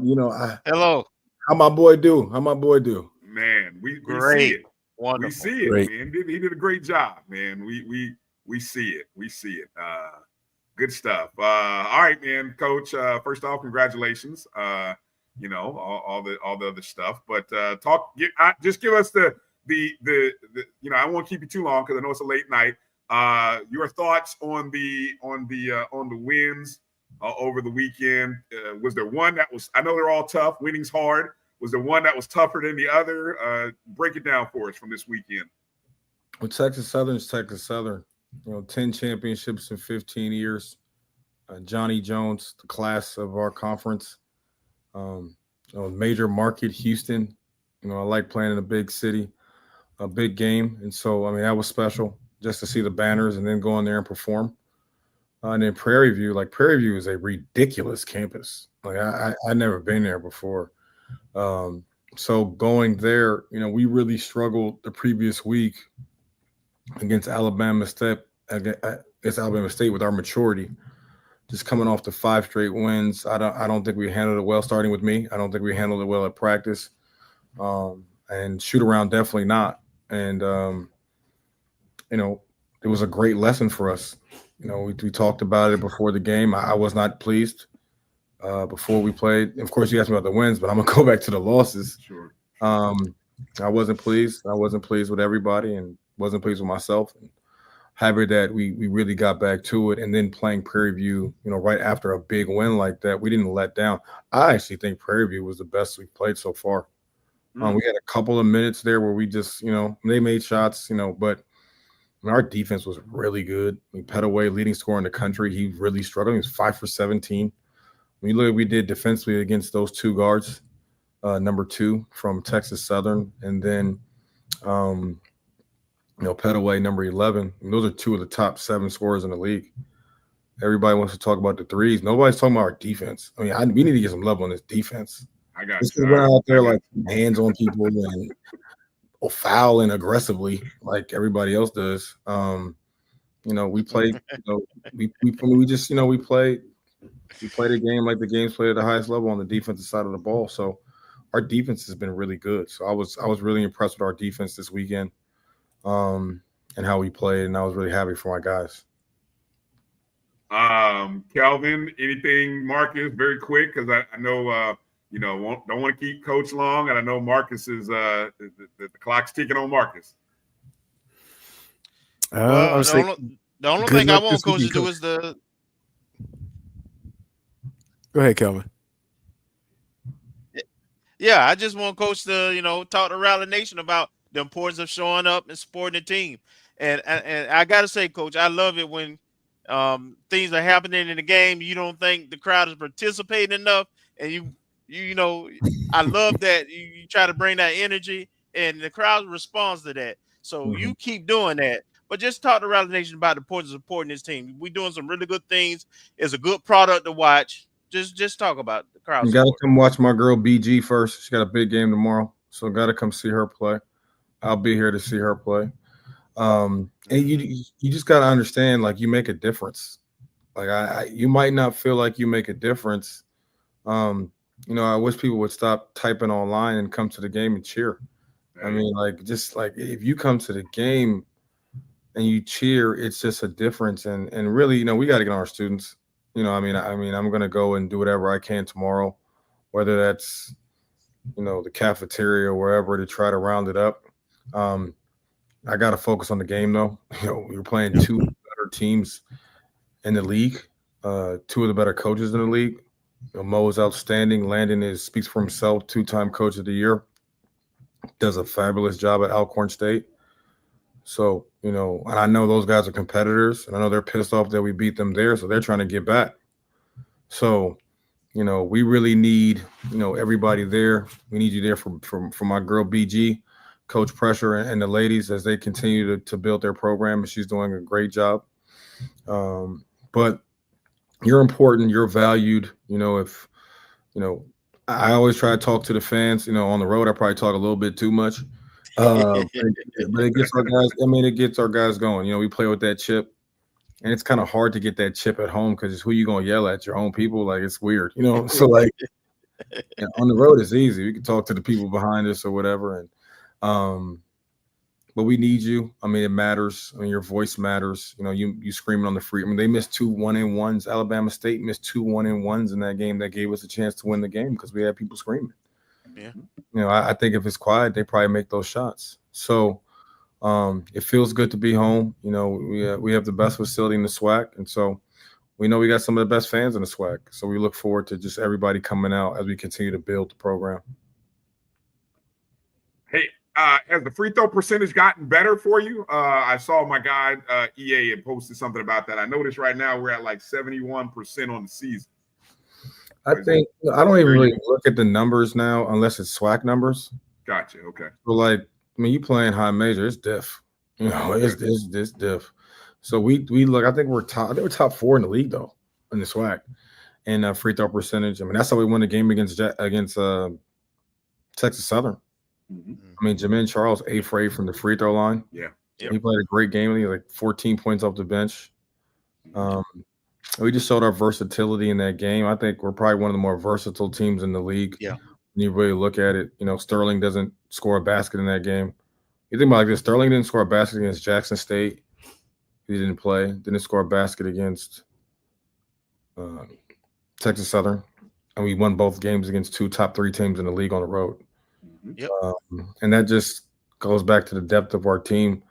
Hello. How my boy do? Man, we Great. see it. Wonderful. We see it, Great. man. He did a great job, man. We see it. Good stuff. All right, man. Coach, first off, congratulations. All the other stuff. But just give us the I won't keep you too long because I know it's a late night. Your thoughts on the wins over the weekend. Was there one that was, I know they're all tough, winning's hard. Was there one that was tougher than the other? Break it down for us from this weekend. Well, Texas Southern is Texas Southern. 10 championships in 15 years. Johnny Jones, the class of our conference. Major market, Houston. I like playing in a big city, a big game. And so, that was special just to see the banners and then go in there and perform. And then Prairie View is a ridiculous campus. I never been there before. So going there, we really struggled the previous week against Alabama State against Alabama State with our maturity. Just coming off the 5 straight wins, I don't think we handled it well. Starting with me, I don't think we handled it well at practice, and shoot around definitely not. And it was a great lesson for us. We talked about it before the game. I was not pleased before we played. Of course, you asked me about the wins, but I'm gonna go back to the losses. Sure. I wasn't pleased. I wasn't pleased with everybody, and wasn't pleased with myself. And happy that we really got back to it, and then playing Prairie View, right after a big win like that, we didn't let down. I actually think Prairie View was the best we've played so far. We had a couple of minutes there where we just, they made shots, but our defense was really good. Petaway, leading scorer in the country, he really struggled. He was 5 for 17. When you look at what we did defensively against those 2 guards, number 2 from Texas Southern, and then Petaway, number 11. Those are 2 of the top 7 scorers in the league. Everybody wants to talk about the threes. Nobody's talking about our defense. We need to get some love on this defense. I got you. We're out there like hands on people and fouling aggressively like everybody else does. We played. We played a game like the game's played at the highest level on the defensive side of the ball. So our defense has been really good. So I was really impressed with our defense this weekend. And how we played, and I was really happy for my guys. Kelvin, anything, Marcus, very quick, because I know don't want to keep Coach long, and I know Marcus is the clock's ticking on Marcus. The only thing I want Coach to do is the. Go ahead, Kelvin. Yeah, I just want Coach to talk to Rally Nation about the importance of showing up and supporting the team. And I got to say, Coach, I love it when things are happening in the game. You don't think the crowd is participating enough. And I love that you try to bring that energy, and the crowd responds to that. So you keep doing that. But just talk to Rally Nation about the importance of supporting this team. We're doing some really good things. It's a good product to watch. Just talk about the crowd. You got to come watch my girl BG first. She got a big game tomorrow. So got to come see her play. I'll be here to see her play. And you just got to understand, like, you make a difference. Like you might not feel like you make a difference. I wish people would stop typing online and come to the game and cheer. I mean, if you come to the game and you cheer, it's just a difference. And really, we got to get on our students. I'm going to go and do whatever I can tomorrow, whether that's, the cafeteria or wherever, to try to round it up. I got to focus on the game, though. We were playing 2 better teams in the league, 2 of the better coaches in the league. Mo is outstanding. Landon speaks for himself, 2-time coach of the year. Does a fabulous job at Alcorn State. So, and I know those guys are competitors, and I know they're pissed off that we beat them there, so they're trying to get back. So, we really need, everybody there. We need you there for my girl BG, Coach Pressure, and the ladies as they continue to build their program, and she's doing a great job. But you're important. You're valued. I always try to talk to the fans. On the road, I probably talk a little bit too much. But it gets our guys. It gets our guys going. We play with that chip, and it's kind of hard to get that chip at home because it's who you gonna yell at, your own people. Like, it's weird, So on the road, it's easy. We can talk to the people behind us or whatever, and but we need you. It matters. Your voice matters. You screaming on the free. They missed 2 1-and-1s. Alabama State missed 2 1-and-1s in that game that gave us a chance to win the game because we had people screaming. Yeah. I think if it's quiet, they probably make those shots. So it feels good to be home. We have the best facility in the SWAC, and so we know we got some of the best fans in the SWAC. So we look forward to just everybody coming out as we continue to build the program. Hey, has the free throw percentage gotten better for you? I saw my guy EA had posted something about that. I noticed right now we're at like 71% on the season. I think I don't even really look at the numbers now unless it's SWAC numbers. Gotcha. Okay. So you playing high major, it's diff. It's diff. So we look. I think we're top. I think we're top 4 in the league though in the SWAC, and free throw percentage. That's how we won the game against Texas Southern. Mm-hmm. Jamin Charles 8 for 8 from the free throw line. Yeah. He played a great game. He had 14 points off the bench. We just showed our versatility in that game. I think we're probably one of the more versatile teams in the league. Yeah. When you really look at it, Sterling doesn't score a basket in that game. You think about it like this: Sterling didn't score a basket against Jackson State. He didn't play. Didn't score a basket against Texas Southern, and we won both games against 2 top 3 teams in the league on the road. Yep. And that just goes back to the depth of our team.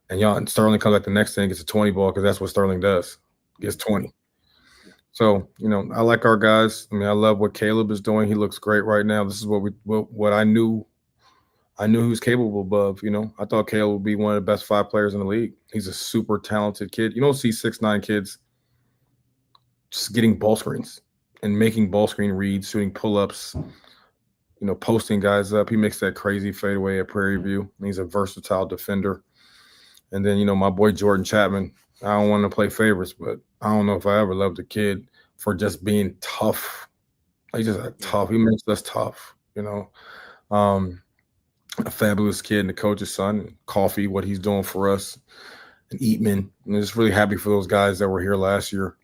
And Sterling comes back the next thing, gets a 20 ball because that's what Sterling does. Gets 20. So, I like our guys. I mean, I love what Caleb is doing. He looks great right now. This is what I knew. I knew he was capable of. I thought Caleb would be one of the best 5 players in the league. He's a super talented kid. You don't see 6'9" kids just getting ball screens and making ball screen reads, shooting pull-ups, posting guys up. He makes that crazy fadeaway at Prairie View. He's a versatile defender. And then, my boy Jordan Chapman, I don't want to play favorites, but I don't know if I ever loved a kid for just being tough. He's just tough. He makes us tough, A fabulous kid and the coach's son, and Coffee, what he's doing for us, and Eatman. I'm just really happy for those guys that were here last year.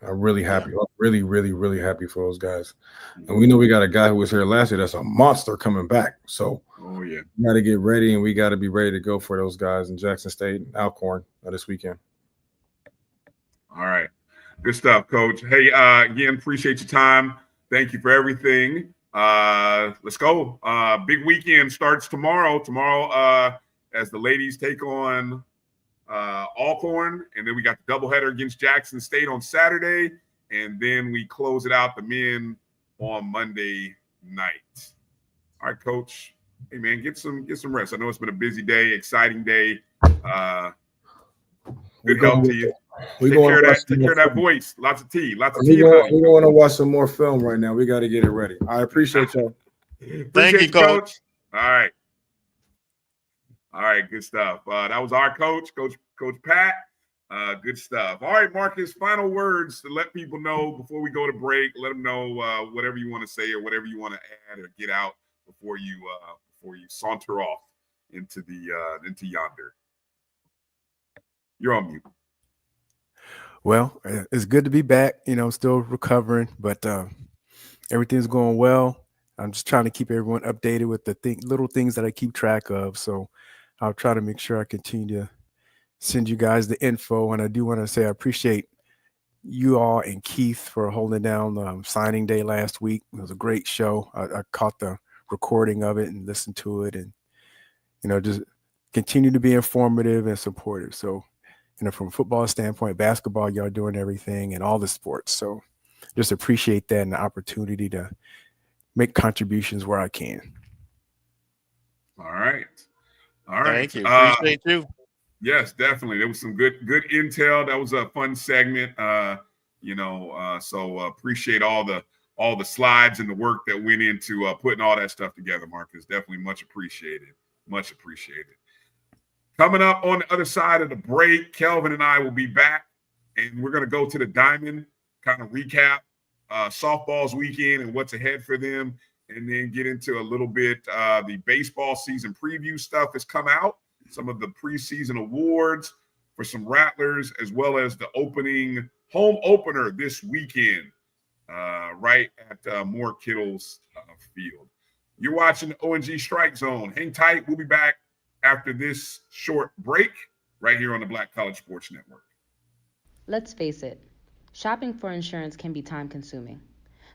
I'm really happy. I'm really, really, really happy for those guys. And we know we got a guy who was here last year that's a monster coming back. So we got to get ready, and we got to be ready to go for those guys in Jackson State and Alcorn this weekend. All right. Good stuff, Coach. Hey, again, appreciate your time. Thank you for everything. Let's go. Big weekend starts tomorrow. As the ladies take on Alcorn, and then we got the doubleheader against Jackson State on Saturday, and then we close it out, the men, on Monday night. All right, Coach. Hey, man, get some rest. I know it's been a busy day, exciting day. Good health to you. Take care of that voice. Lots of tea. We want to watch some more film right now. We got to get it ready. I appreciate y'all. Thank you, Coach. All right, good stuff. That was our coach, Coach Pat. Good stuff. All right, Marcus, final words to let people know before we go to break. Let them know whatever you want to say or whatever you want to add or get out before you saunter off into yonder. You're on mute. Well, it's good to be back. Still recovering, but everything's going well. I'm just trying to keep everyone updated with the little things that I keep track of. So I'll try to make sure I continue to send you guys the info. And I do want to say I appreciate you all and Keith for holding down signing day last week. It was a great show. I caught the recording of it and listened to it, and just continue to be informative and supportive. So from a football standpoint, basketball, y'all doing everything, and all the sports. So just appreciate that and the opportunity to make contributions where I can. All right. Thank you. Appreciate you. Yes, definitely. There was some good intel. That was a fun segment. So appreciate all the slides and the work that went into putting all that stuff together, Marcus. Definitely much appreciated. Much appreciated. Coming up on the other side of the break, Kelvin and I will be back, and we're going to go to the Diamond, kind of recap softball's weekend and what's ahead for them, and then get into a little bit the baseball season preview stuff has come out, some of the preseason awards for some Rattlers, as well as the home opener this weekend right at Moore Kittle's field. You're watching the O&G StrikeZone. Hang tight. We'll be back after this short break right here on the Black College Sports Network. Let's face it, shopping for insurance can be time-consuming.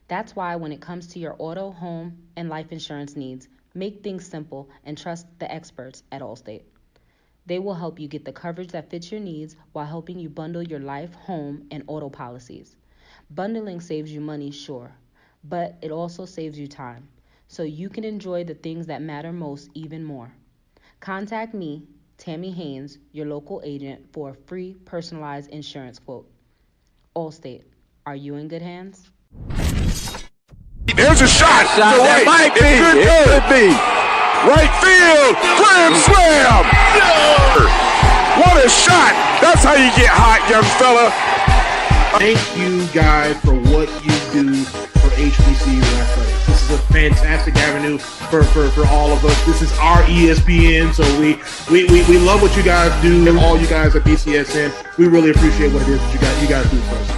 That's why when it comes to your auto, home, and life insurance needs, make things simple and trust the experts at Allstate. They will help you get the coverage that fits your needs while helping you bundle your life, home, and auto policies. Bundling saves you money, sure, but it also saves you time, so you can enjoy the things that matter most even more. Contact me, Tammy Haynes, your local agent, for a free personalized insurance quote. Allstate, are you in good hands? There's a shot. It might be. It could be. Right field. Grand slam. What a shot. That's how you get hot, young fella. Thank you guys for what you do for HBCU athletics. This is a fantastic avenue for all of us. This is our ESPN, so we love what you guys do, and all you guys at BCSN. We really appreciate what it is that you guys do for us.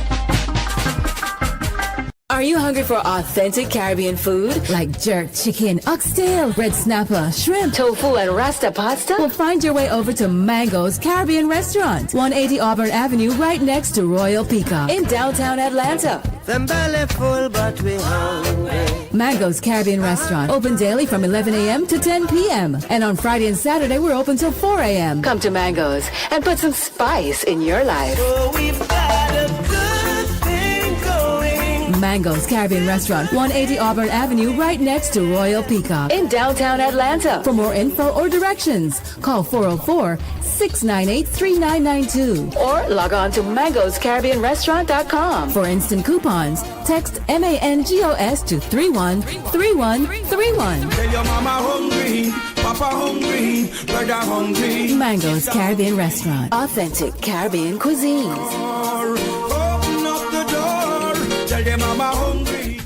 Are you hungry for authentic Caribbean food like jerk chicken, oxtail, red snapper, shrimp, tofu, and rasta pasta? Well, find your way over to Mango's Caribbean Restaurant, 180 Auburn Avenue, right next to Royal Peacock in downtown Atlanta. Them belly full, but we hungry. Mango's Caribbean Restaurant, open daily from 11 a.m. to 10 p.m. And on Friday and Saturday, we're open till 4 a.m. Come to Mango's and put some spice in your life. Oh, we've got a good thing going. Mango's Caribbean Restaurant, 180 Auburn Avenue, right next to Royal Peacock in downtown Atlanta. For more info or directions, call 404-698-3992 or log on to mangoscaribbeanrestaurant.com. For instant coupons, text MANGOS to 313131. Tell your mama hungry, papa hungry, brother hungry. Mango's Caribbean Restaurant, authentic Caribbean cuisines. Open up the door, tell your mama hungry.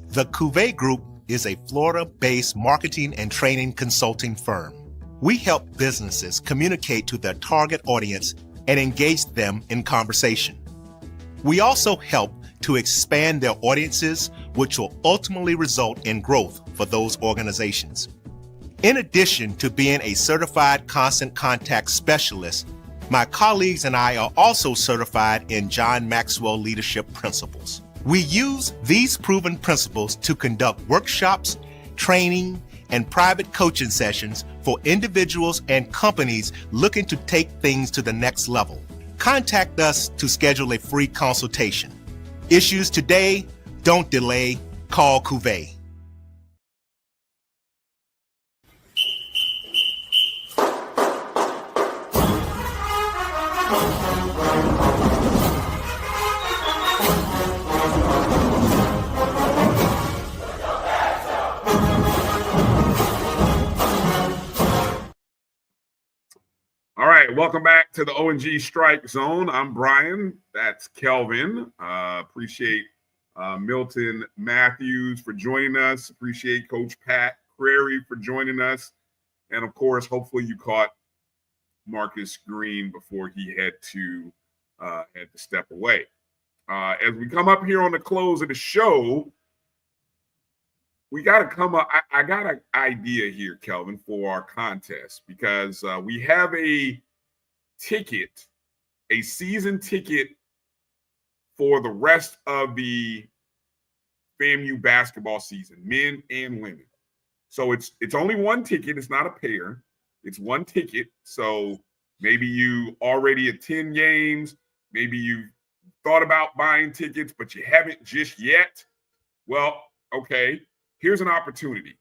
The Cuvée Group is a Florida-based marketing and training consulting firm. We help businesses communicate to their target audience and engage them in conversation. We also help to expand their audiences, which will ultimately result in growth for those organizations. In addition to being a certified constant contact specialist, my colleagues and I are also certified in John Maxwell Leadership Principles. We use these proven principles to conduct workshops, training, and private coaching sessions for individuals and companies looking to take things to the next level. Contact us to schedule a free consultation. Issues today, don't delay, call Cuvée. All right, welcome back to the O&G Strike Zone. I'm Bryan. That's Kelvin. Appreciate Milton Matthews for joining us. Appreciate Coach Pat Prairie for joining us. And, of course, hopefully you caught Marcus Green before he had to step away. As we come up here on the close of the show, we got to come up. I got an idea here, Kelvin, for our contest because we have a ticket, a season ticket for the rest of the FAMU basketball season, men and women. So it's only one ticket. It's not a pair. It's one ticket. So maybe you already attend games. Maybe you thought about buying tickets, but you haven't just yet. Well, okay. Here's an opportunity.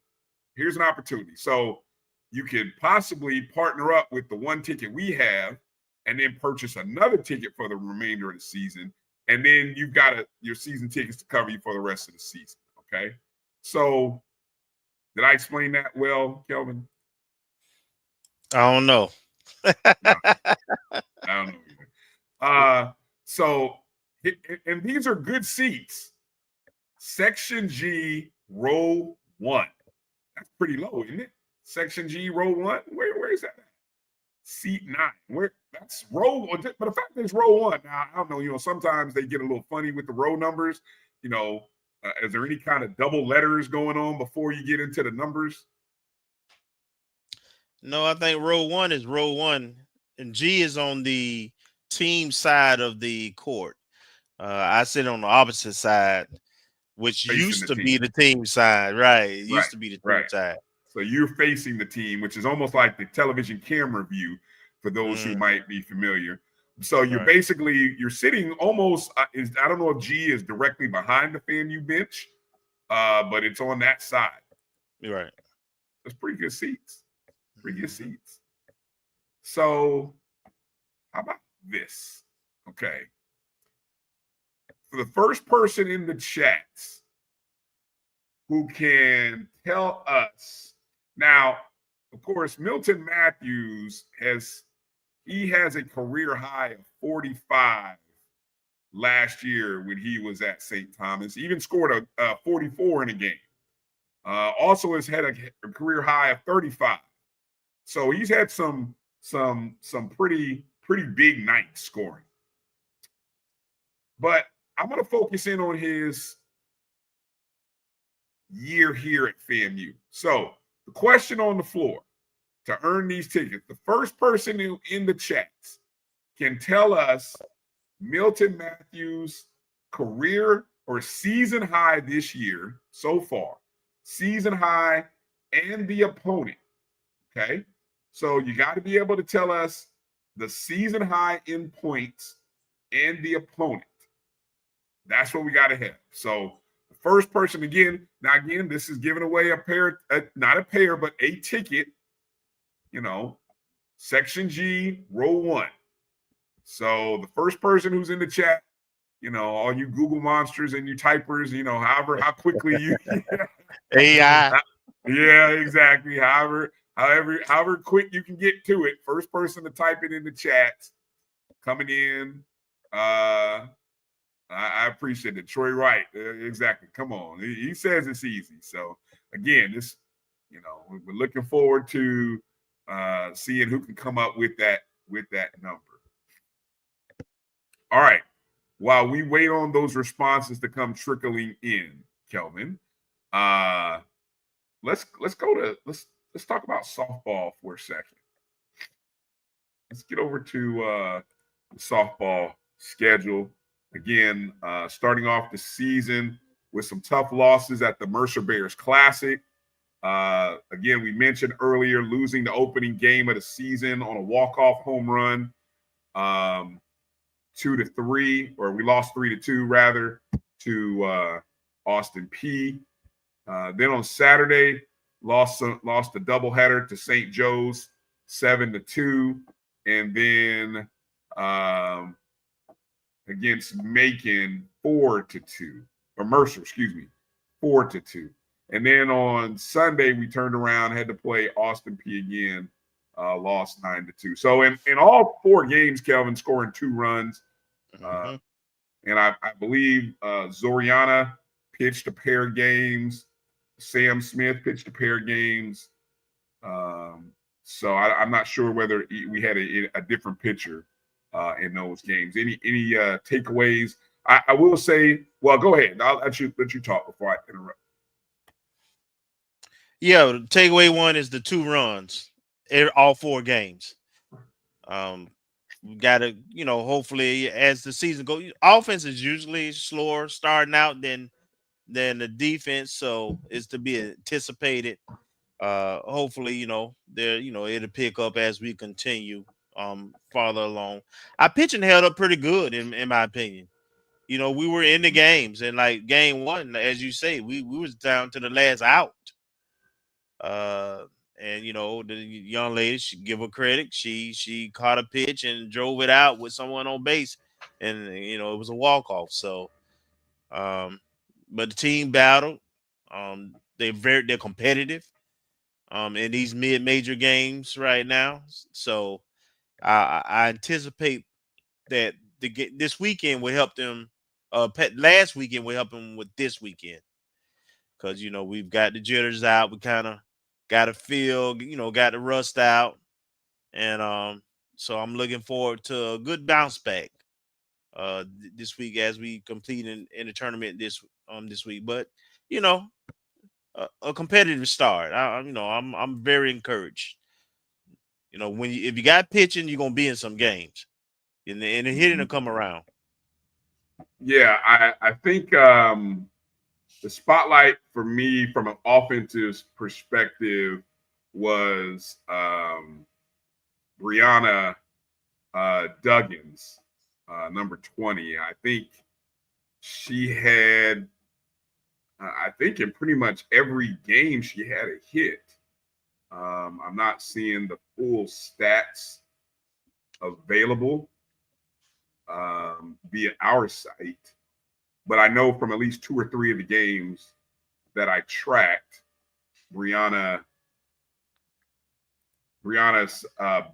So you could possibly partner up with the one ticket we have and then purchase another ticket for the remainder of the season. And then you've got your season tickets to cover you for the rest of the season. Okay. So did I explain that well, Kelvin? I don't know. No, I don't know. So, and these are good seats. Section G, row 1. That's pretty low, isn't it? Section G, row 1. Where is that at? Seat 9. That's row 1. But the fact that it's row 1. Now, I don't know, sometimes they get a little funny with the row numbers. Is there any kind of double letters going on before you get into the numbers? No, I think row 1 is row 1, and G is on the team side of the court. I sit on the opposite side, which used to be the team side, right? It used to be the team side. So you're facing the team, which is almost like the television camera view for those who might be familiar. So you're you're sitting almost, I don't know if G is directly behind the FAMU bench, but it's on that side. Right. That's pretty good seats. So how about this? Okay. For the first person in the chats who can tell us now, of course, Milton Matthews has a career high of 45 last year when he was at St. Thomas. He even scored a 44 in a game. Also has had a career high of 35. So he's had some pretty big nights scoring. But I'm going to focus in on his year here at FAMU. So the question on the floor to earn these tickets, the first person in the chats can tell us Milton Matthews' career or season high this year so far, season high and the opponent. Okay. So you got to be able to tell us the season high in points and the opponent. That's what we got to have. So the first person, again, this is giving away not a pair, but a ticket, Section G, row 1. So the first person who's in the chat, all you Google monsters and you typers, how quickly you AI. Yeah, exactly. However quick you can get to it. First person to type it in the chat coming in. I appreciate it. Troy Wright. Exactly. Come on. He says it's easy. So again, we're looking forward to seeing who can come up with that number. All right. While we wait on those responses to come trickling in, Kelvin, let's talk about softball for a second. Let's get over to the softball schedule. Again, starting off the season with some tough losses at the Mercer Bears Classic. Again, we mentioned earlier losing the opening game of the season on a walk-off home run, 2-3, or we lost 3-2 rather to Austin P. Then on Saturday, lost a doubleheader to St. Joe's, 7-2, and then against Macon, 4-2, or Mercer, 4-2. And then on Sunday, we turned around, had to play Austin P again, lost 9-2. So in all 4 games, Kelvin scoring 2 runs. And I believe Zoriana pitched a pair of games. Sam Smith pitched a pair of games. So I'm not sure whether we had a different pitcher in those games. Any takeaways? I will say, well, go ahead. I'll let you talk before I interrupt. Yeah, takeaway 1 is the 2 runs in all 4 games. We got to, hopefully as the season goes, offense is usually slower starting out than the defense, so it's to be anticipated. Hopefully, it'll pick up as we continue farther along. Our pitching held up pretty good in my opinion. We were in the games, and like game 1, as you say, we was down to the last out. And the young lady, she give her credit. She caught a pitch and drove it out with someone on base, and it was a walk-off. So, but the team battled. They're competitive in these mid-major games right now. So I anticipate that this weekend will help them. Last weekend will help them with this weekend, because we've got the jitters out. We kind of got to feel, got the rust out. And so I'm looking forward to a good bounce back this week as we compete in the tournament this week. But, a competitive start. I'm very encouraged. If you got pitching, you're going to be in some games. And the hitting will come around. Yeah, I think the spotlight for me from an offensive perspective was Brianna Duggins, number 20. I think she had, in pretty much every game she had a hit. I'm not seeing the full stats available via our site, but I know from at least 2 or 3 of the games that I tracked, Brianna's had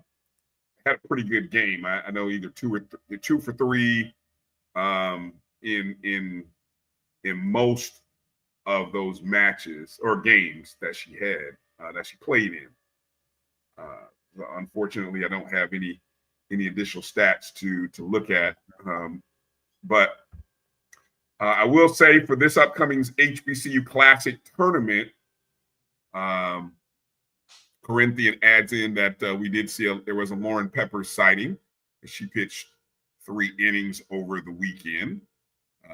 a pretty good game. I know either 2 for 3 in most of those matches or games that she had that she played in. Unfortunately, I don't have any additional stats to look at, but I will say for this upcoming HBCU Classic tournament, Corinthian adds in that we did see there was a Lauren Peppers sighting. She pitched 3 innings over the weekend.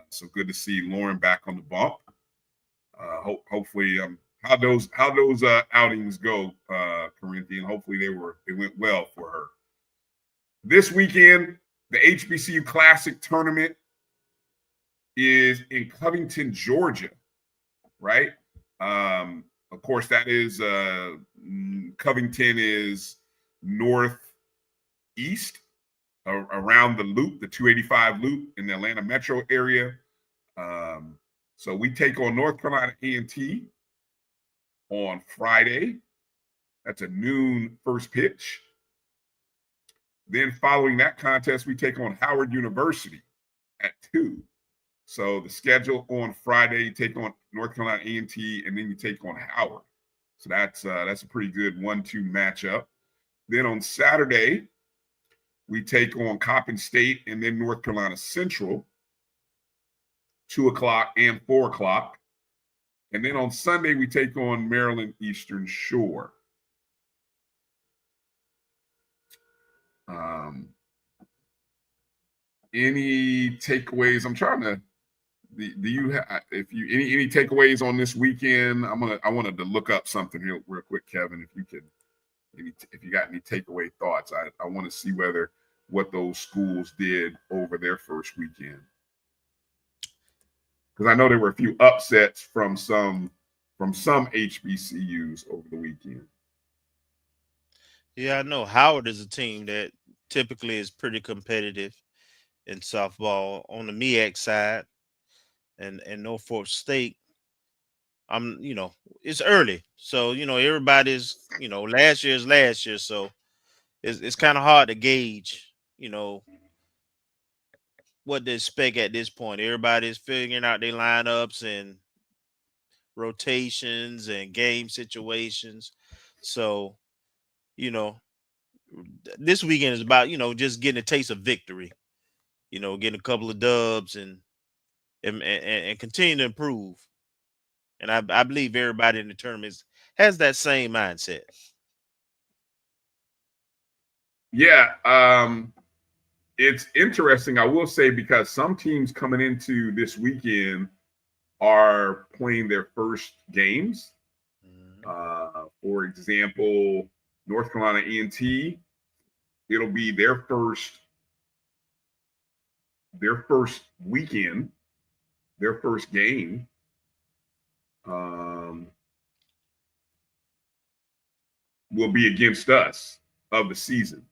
So good to see Lauren back on the bump. Hopefully, how those outings go, Corinthian. Hopefully they went well for her. This weekend, the HBCU Classic tournament is in Covington, Georgia, right? Of course, that is Covington is northeast around the loop, the 285 loop in the Atlanta metro area. So we take on North Carolina A&T on Friday. That's a noon first pitch. Then following that contest, we take on Howard University at 2. So the schedule on Friday, you take on North Carolina A&T, and then you take on Howard. So that's a pretty good 1-2 matchup. Then on Saturday, we take on Coppin State and then North Carolina Central, 2 o'clock and 4 o'clock. And then on Sunday, we take on Maryland Eastern Shore. Any takeaways? I'm trying to. Do you have any takeaways on this weekend? I wanted to look up something real quick, Kevin. If you got any takeaway thoughts, I want to see what those schools did over their first weekend, because I know there were a few upsets from some HBCUs over the weekend. Yeah, I know Howard is a team that typically is pretty competitive in softball on the MEAC side, and Norfolk State. It's early, so everybody's last year's last year, so it's kind of hard to gauge what to expect at this point. Everybody's figuring out their lineups and rotations and game situations. So, this weekend is about, just getting a taste of victory, getting a couple of dubs and continue to improve. And I believe everybody in the tournament has that same mindset. Yeah. It's interesting, I will say, because some teams coming into this weekend are playing their first games. For example, North Carolina A&T, it'll be their first weekend, their first game. Will be against us of the season.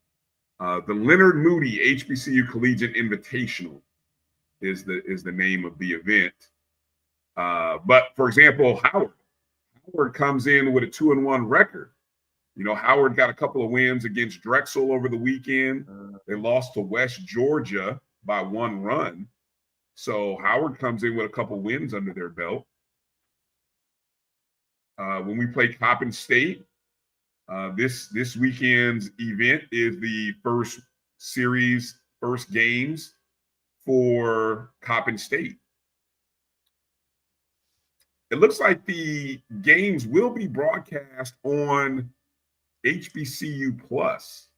The Leonard Moody HBCU Collegiate Invitational is the name of the event. But for example, Howard comes in with a 2-1 record. Howard got a couple of wins against Drexel over the weekend. They lost to West Georgia by 1 run. So Howard comes in with a couple wins under their belt. When we play Coppin State, this weekend's event is the first games for Coppin State. It looks like the games will be broadcast on HBCU Plus.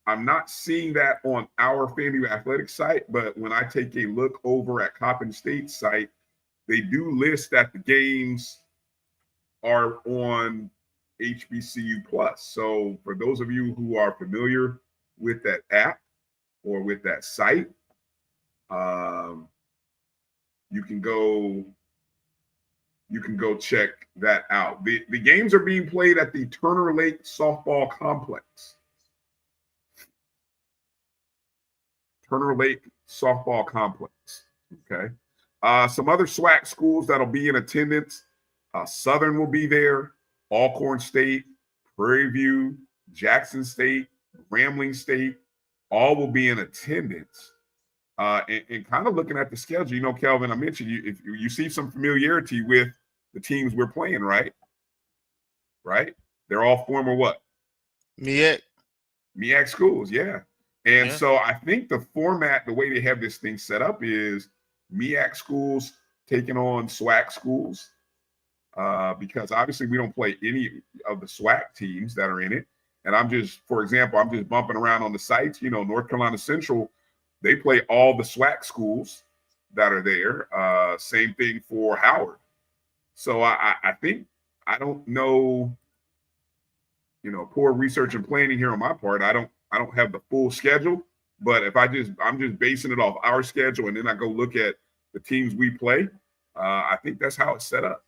I'm not seeing that on our FAMU Athletics site, but when I take a look over at Coppin State's site, they do list that the games are on HBCU Plus. So for those of you who are familiar with that app or with that site, you can go check that out. The games are being played at the Turner Lake Softball Complex. Turner Lake Softball Complex. Okay. Some other SWAC schools that'll be in attendance. Southern will be there. Alcorn State, Prairie View, Jackson State, Grambling State, all will be in attendance. and kind of looking at the schedule, you know, Kelvin, I mentioned if you see some familiarity with the teams we're playing, right? Right? They're all former what? MEAC schools, yeah. And so I think the format, the way they have this thing set up is MEAC schools taking on SWAC schools, because obviously we don't play any of the SWAC teams that are in it. And for example, I'm just bumping around on the sites, you know, North Carolina Central, they play all the SWAC schools that are there. Same thing for Howard. So I think, I don't know, you know, poor research and planning here on my part. I don't have the full schedule, but if I'm just basing it off our schedule and then I go look at the teams we play, I think that's how it's set up.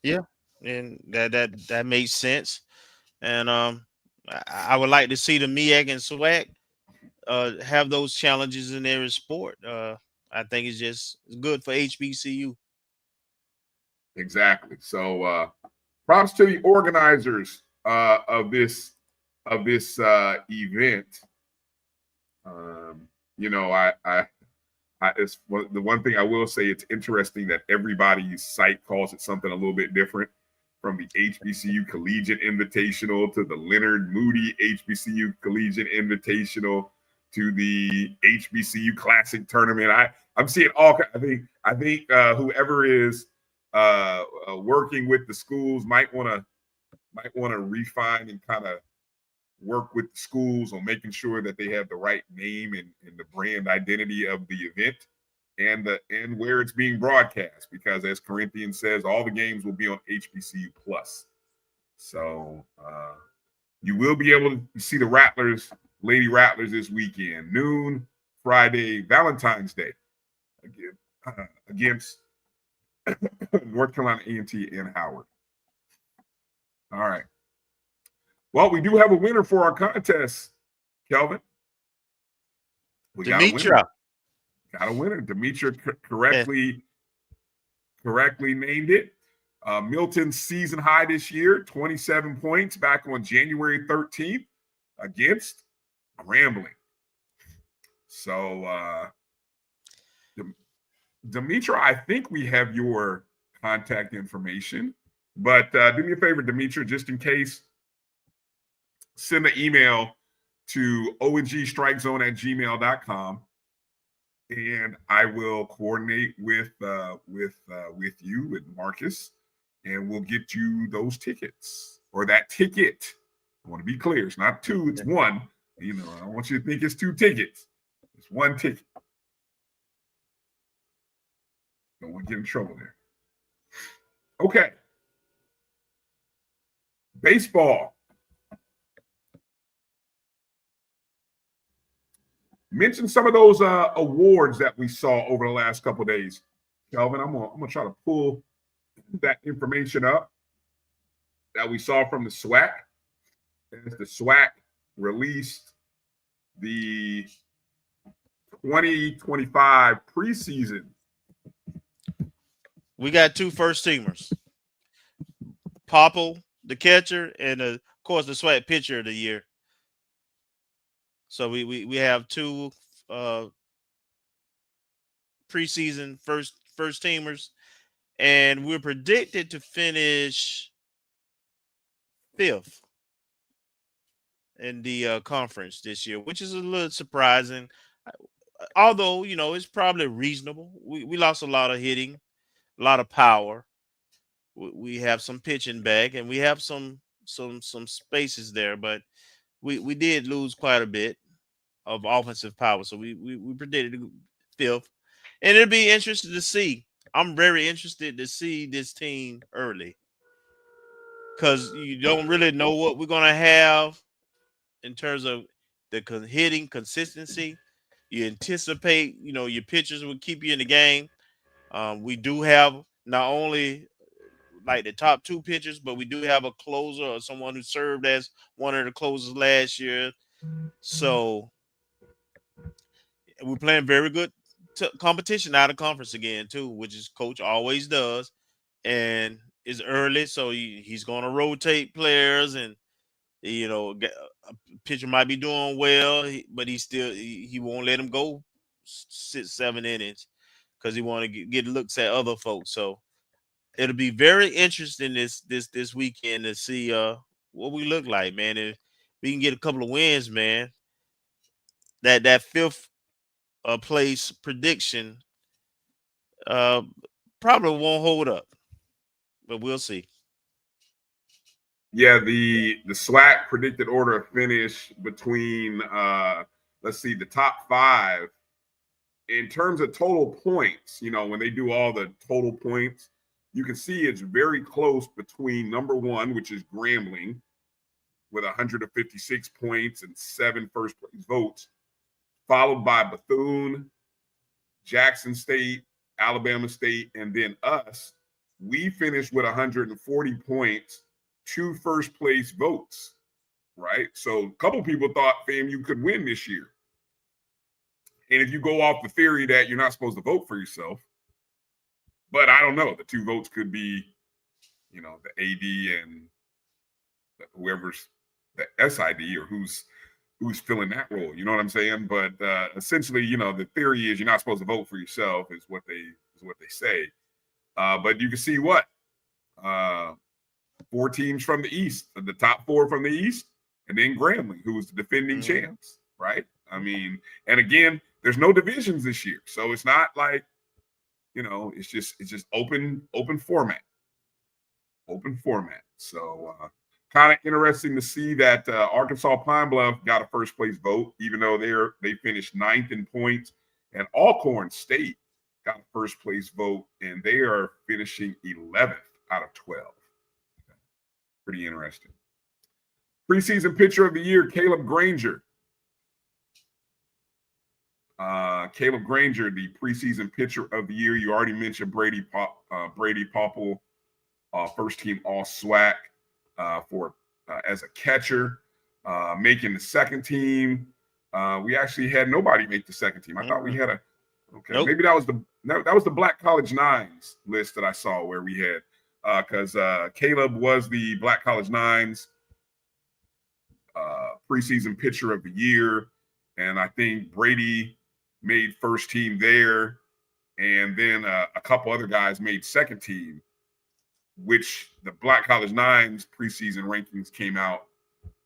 Yeah, and that makes sense. And I would like to see the MEAC and SWAC have those challenges in every sport. I think it's good for HBCU. Exactly. So props to the organizers of this event. You know, it's the one thing I will say, it's interesting that everybody's site calls it something a little bit different, from the HBCU Collegiate Invitational to the Leonard Moody HBCU Collegiate Invitational to the HBCU Classic Tournament. I'm seeing all. I think whoever is working with the schools might want to refine and kind of work with the schools on making sure that they have the right name and the brand identity of the event and where it's being broadcast, because as Corinthians says, all the games will be on HBCU Plus. So you will be able to see the Rattlers, Lady Rattlers, this weekend, noon Friday, Valentine's Day, against North Carolina A&T and Howard. All right. Well, we do have a winner for our contest, Kelvin. We got a winner. Demetra correctly named it. Milton's season high this year, 27 points back on January 13th against Grambling. So, Demetra, I think we have your contact information, but do me a favor, Demetra, just in case, send an email to O&G StrikeZone@gmail.com, and I will coordinate with you and Marcus, and we'll get you those tickets, or that ticket. I want to be clear. It's not two, it's one. You know, I don't want you to think it's two tickets. It's one ticket. Don't want to get in trouble there. Okay. Baseball. Mention some of those awards that we saw over the last couple of days. Kelvin, I'm gonna try to pull that information up that we saw from the SWAC. As the SWAC released the 2025 preseason. We got two first teamers, Popple, the catcher, and of course the SWAC pitcher of the year. So we have two preseason first teamers, and we're predicted to finish 5th in the conference this year, which is a little surprising. Although, you know, it's probably reasonable. We lost a lot of hitting, a lot of power. We have some pitching back, and we have some spaces there, but we did lose quite a bit of offensive power. So we predicted 5th. And it'll be interesting to see. I'm very interested to see this team early, because you don't really know what we're going to have in terms of the hitting consistency. You anticipate, you know, your pitchers will keep you in the game. We do have not only like the top 2 pitchers, but we do have a closer, or someone who served as one of the closers last year. So we're playing very good competition out of conference again too, which is coach always does, and it's early, so he's going to rotate players, and you know, a pitcher might be doing well, but he won't let him go 6-7 innings because he want to get looks at other folks. So it'll be very interesting this weekend to see what we look like, man. If we can get a couple of wins, man, that fifth place prediction probably won't hold up, but we'll see. Yeah, the SWAC predicted order of finish between let's see, the top 5 in terms of total points. You know, when they do all the total points, you can see it's very close between number 1, which is Grambling, with 156 points and 7 first place votes, followed by Bethune, Jackson State, Alabama State, and then us. We finished with 140 points, 2 first place votes, right? So a couple people thought FAMU could win this year. And if you go off the theory that you're not supposed to vote for yourself, but I don't know, the 2 votes could be, you know, the AD and whoever's the SID or who's filling that role. You know what I'm saying? But essentially, you know, the theory is you're not supposed to vote for yourself is what they say. But you can see what 4 teams from the East, the top 4 from the East, and then Grambling, who was the defending champs, right? I mean, and again, there's no divisions this year, so it's not like, you know, it's just open format. So kind of interesting to see that Arkansas Pine Bluff got a first place vote, even though they finished 9th in points, and Alcorn State got a first place vote, and they are finishing 11th out of 12. Pretty interesting. Preseason pitcher of the year, Caleb Granger. Caleb Granger, the preseason pitcher of the year. You already mentioned Brady Popple, first team All SWAC for as a catcher, making the second team. We actually had nobody make the second team. I thought we had maybe that was the Black College Nines list that I saw where we had because Caleb was the Black College Nines preseason pitcher of the year, and I think Brady made first team there, and then a couple other guys made second team, which the Black College Nines preseason rankings came out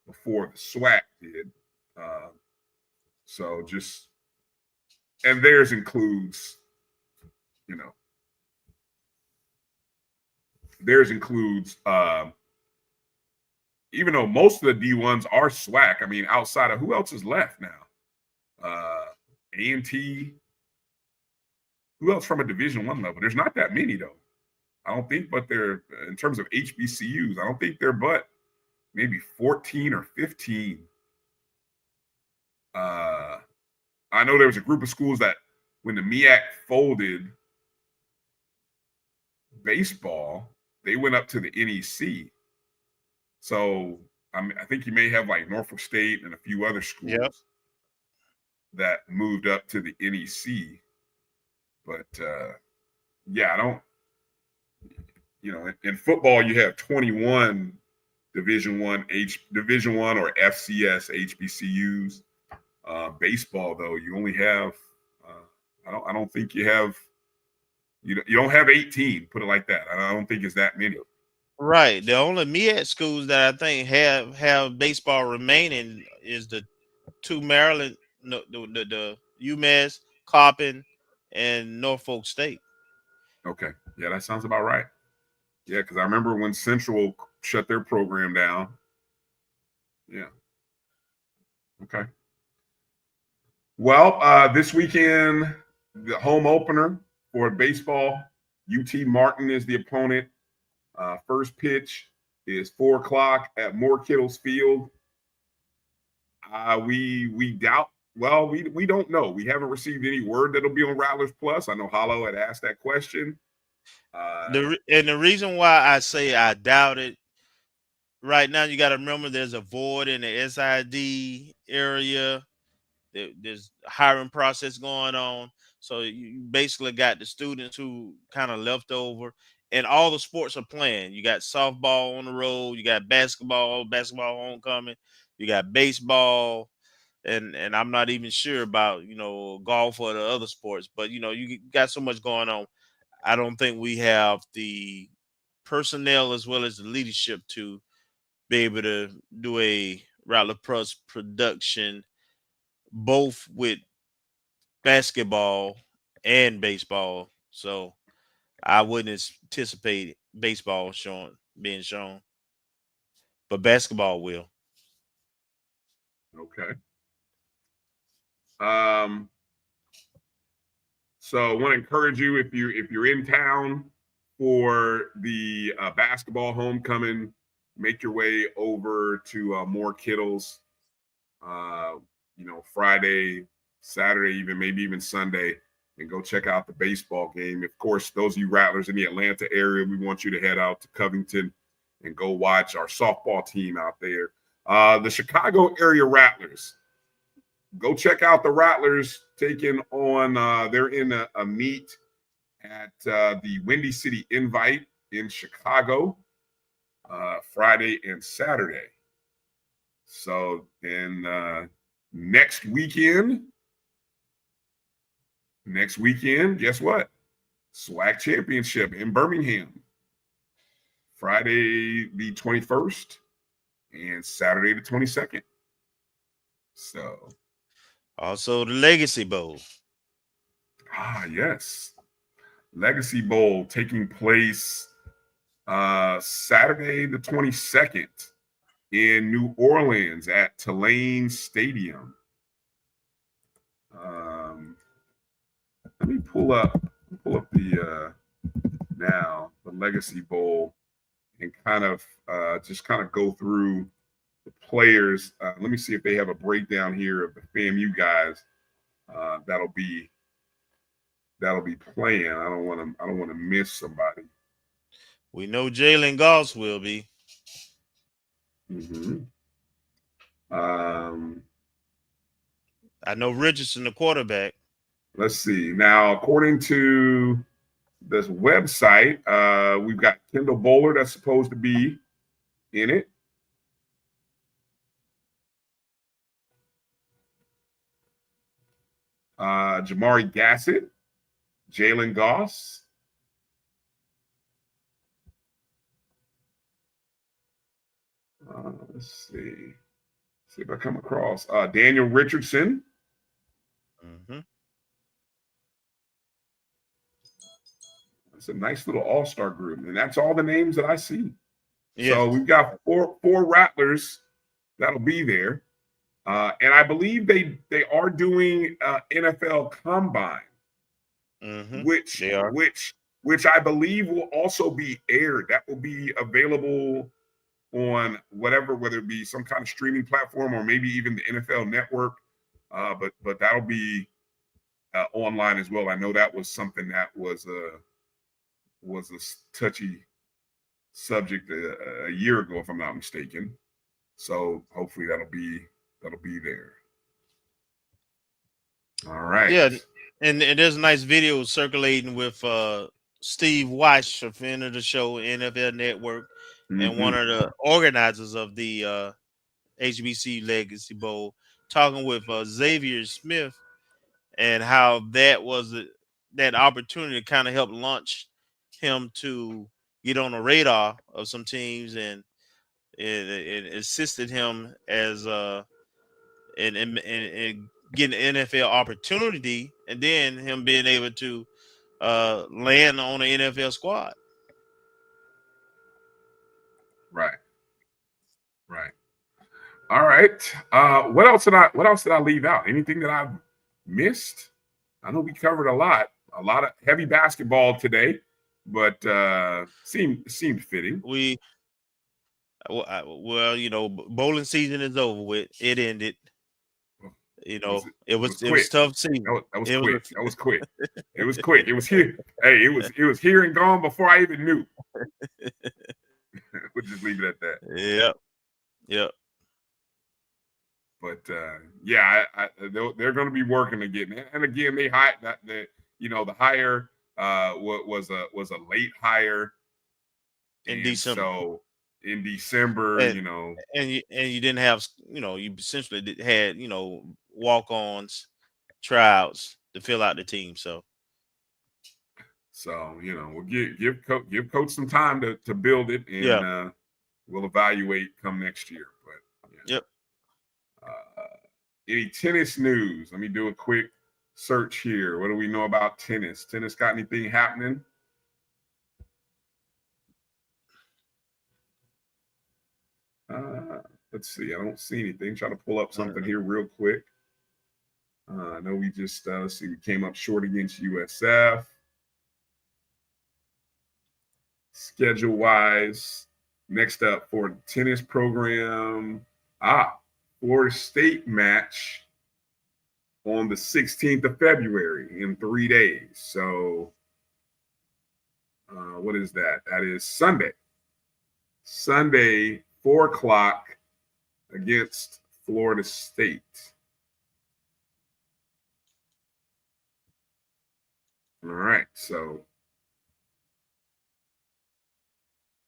before the SWAC did. So just, and theirs includes, you know, even though most of the D1s are SWAC, I mean, outside of who else is left now? A&T. Who else from a Division I level? There's not that many though. I don't think, but they're in terms of HBCUs, I don't think they're but maybe 14 or 15. I know there was a group of schools that when the MEAC folded baseball, they went up to the NEC. So I think you may have like Norfolk State and a few other schools that moved up to the NEC. But yeah, I don't, you know, in football you have 21 Division I or FCS HBCUs. Baseball though, you only have I don't think you have you don't have 18, put it like that. I don't think it's that many. Right. The only MEAC schools that I think have baseball remaining is the 2 Maryland, the UMass, Coppin, and Norfolk State. Okay. Yeah, that sounds about right. Yeah, because I remember when Central shut their program down. Yeah. Okay. Well, this weekend, the home opener for baseball, UT Martin is the opponent. First pitch is 4:00 at Moore Kittles Field. We doubt. Well, we don't know. We haven't received any word that'll be on Rattlers Plus. I know Hollow had asked that question. The reason why I say I doubt it, right now you got to remember there's a void in the SID area. There's a hiring process going on. So you basically got the students who kind of left over, and all the sports are playing. You got softball on the road. You got basketball homecoming. You got baseball. and I'm not even sure about golf or the other sports. But you got so much going on. I don't think we have the personnel as well as the leadership to be able to do a Rattler Plus production, both with basketball and baseball. So I wouldn't anticipate baseball being shown, but basketball will. Okay. So I want to encourage you, if you're in town for the basketball homecoming, make your way over to More Kittles. Friday, Saturday, maybe even Sunday, and go check out the baseball game. Of course, those of you Rattlers in the Atlanta area, we want you to head out to Covington and go watch our softball team out there. The Chicago area Rattlers, go check out the Rattlers taking on, they're in a meet at the Windy City Invite in Chicago, Friday and Saturday. So then next weekend, guess what? SWAC Championship in Birmingham. Friday the 21st and Saturday the 22nd. So also the Legacy Bowl. Yes. Legacy Bowl taking place Saturday the 22nd in New Orleans at Tulane Stadium. Let me pull up the Legacy Bowl and kind of go through the players. Let me see if they have a breakdown here of the FAMU guys that'll be playing. I don't want to miss somebody. We know Jalen Goss will be. Mm-hmm. I know Richardson, the quarterback. Let's see. Now, according to this website, we've got Kendall Bowler that's supposed to be in it. Jamari Gassett, Jalen Goss. Let's see if I come across Daniel Richardson. Mm-hmm. It's a nice little all-star group, and that's all the names that I see. Yes. So we've got four Rattlers that'll be there, and I believe they are doing NFL Combine, mm-hmm. which I believe will also be aired. That will be available on whether it be some kind of streaming platform or maybe even the NFL Network, but that'll be online as well. I know that was something that was a touchy subject a year ago, if I'm not mistaken. So hopefully that'll be there. All right. Yeah, and there's a nice video circulating with Steve Weiss, a friend of the show, NFL Network, mm-hmm. and one of the organizers of the HBC Legacy Bowl, talking with Xavier Smith, and how that was that opportunity to kind of help launch him to get on the radar of some teams, and it assisted him as in getting an NFL opportunity, and then him being able to land on an NFL squad. Right. All right. What else did I leave out? Anything that I've missed? I know we covered a lot of heavy basketball today, but seemed fitting. Bowling season is over with. It ended. It was tough season. That was quick. It was quick. It was here. Hey, it was here and gone before I even knew. We'll just leave it at that. Yep. But they're going to be working again, and again they hired that the hire was a late hire in December. So in December, and you didn't have, you essentially had, walk-ons, tryouts to fill out the team. So we'll give coach some time to build it, and we'll evaluate come next year. But yep. Any tennis news? Let me do a quick search here. What do we know about tennis? Tennis got anything happening? Let's see. I don't see anything. Try to pull up something here real quick. I know we just let's see. We came up short against USF. Schedule-wise, next up for the tennis program, Florida State match on the 16th of February in 3 days. So what is that? That is Sunday. Sunday, 4 o'clock against Florida State. All right, so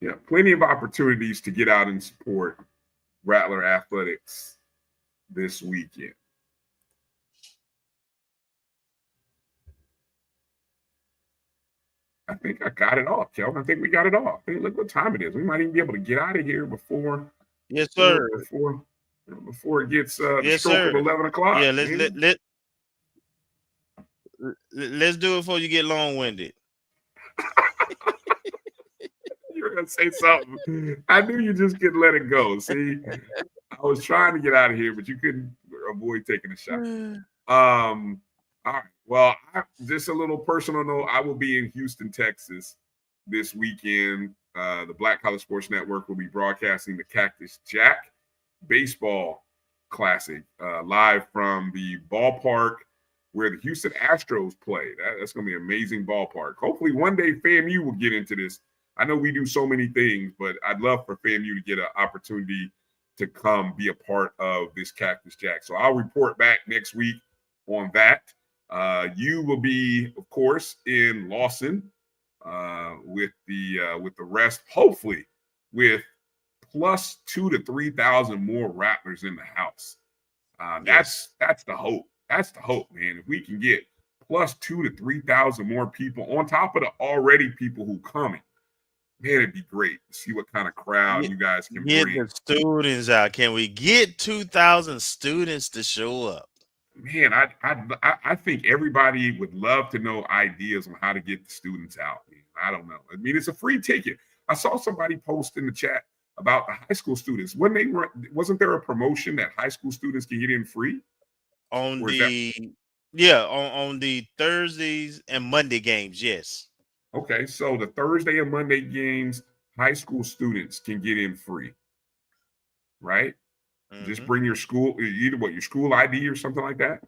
yeah, plenty of opportunities to get out and support Rattler Athletics this weekend. I think I got it all, Kelvin. I think we got it all. I think, look what time it is. We might even be able to get out of here before. Yes, sir. Before it gets the yes, stroke sir. of 11 o'clock. Yeah, let's do it before you get long-winded. You were gonna say something. I knew you just couldn't let it go. See, I was trying to get out of here, but you couldn't avoid taking a shot. All right. Well, just a little personal note. I will be in Houston, Texas this weekend. The Black College Sports Network will be broadcasting the Cactus Jack Baseball Classic live from the ballpark where the Houston Astros play. That's going to be an amazing ballpark. Hopefully one day FAMU will get into this. I know we do so many things, but I'd love for FAMU to get an opportunity to come be a part of this Cactus Jack. So I'll report back next week on that. You will be, of course, in Lawson with the rest, hopefully with plus 2,000 to 3,000 more Rattlers in the house. That's the hope. That's the hope, man. If we can get plus 2,000 to 3,000 more people on top of the already people who coming, man, it'd be great to see what kind of crowd you guys can get bring. the students out. Can we get 2,000 students to show up? Man, I think everybody would love to know ideas on how to get the students out. Man. I don't know. I mean, it's a free ticket. I saw somebody post in the chat about the high school students. Wasn't there a promotion that high school students can get in free? On the Thursdays and Monday games, yes. Okay, so the Thursday and Monday games, high school students can get in free, right? Mm-hmm. Just bring your school, your school ID or something like that?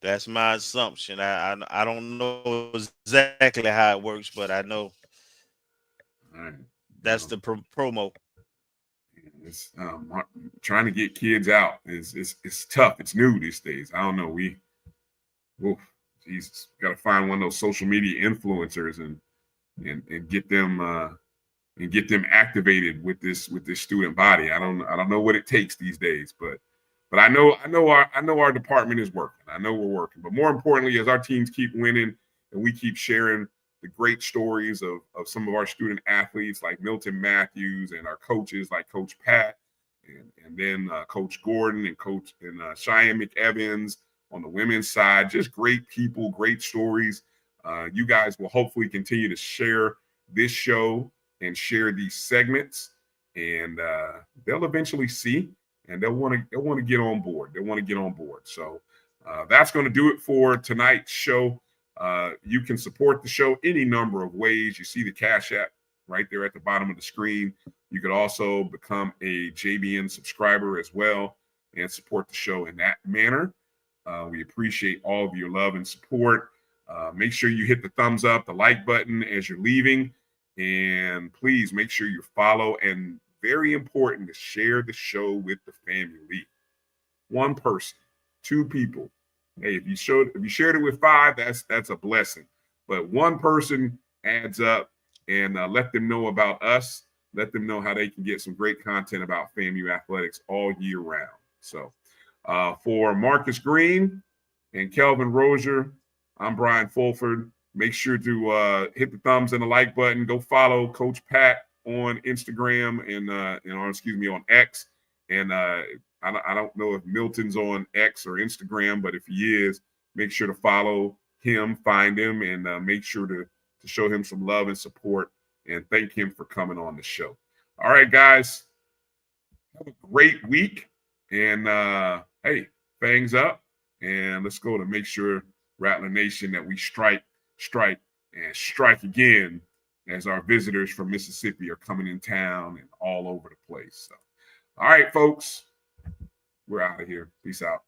That's my assumption. I don't know exactly how it works, but I know that's the promo. It's trying to get kids out it's tough. It's new these days. I don't know. Jesus, got to find one of those social media influencers and get them activated with this student body. I don't know what it takes these days, but I know our department is working. I know we're working. But more importantly, as our teams keep winning and we keep sharing the great stories of some of our student athletes like Milton Matthews and our coaches like Coach Pat and then Coach Gordon and Cheyenne McEvans on the women's side, just great people, great stories. You guys will hopefully continue to share this show and share these segments, and they'll eventually see, and they'll want to get on board. They want to get on board. So that's going to do it for tonight's show. You can support the show any number of ways. You see the Cash App right there at the bottom of the screen. You could also become a JBN subscriber as well and support the show in that manner. We appreciate all of your love and support. Make sure you hit the thumbs up, the like button as you're leaving. And please make sure you follow, and very important to share the show with the family. One person, 2 people. Hey, if you shared it with 5, that's a blessing. But one person adds up, and let them know about us. let them know how they can get some great content about FAMU athletics all year round. So for Marcus Green and Kelvin Rozier, I'm Bryan Fulford. Make sure to hit the thumbs and the like button. Go follow Coach Pat on Instagram and on X. And I don't know if Milton's on X or Instagram, but if he is, make sure to follow him, find him, and make sure to show him some love and support and thank him for coming on the show. All right, guys, have a great week. And hey, fangs up, and let's go to make sure, Rattler Nation, that we strike, and strike again as our visitors from Mississippi are coming in town and all over the place. So, all right, folks, we're out of here. Peace out.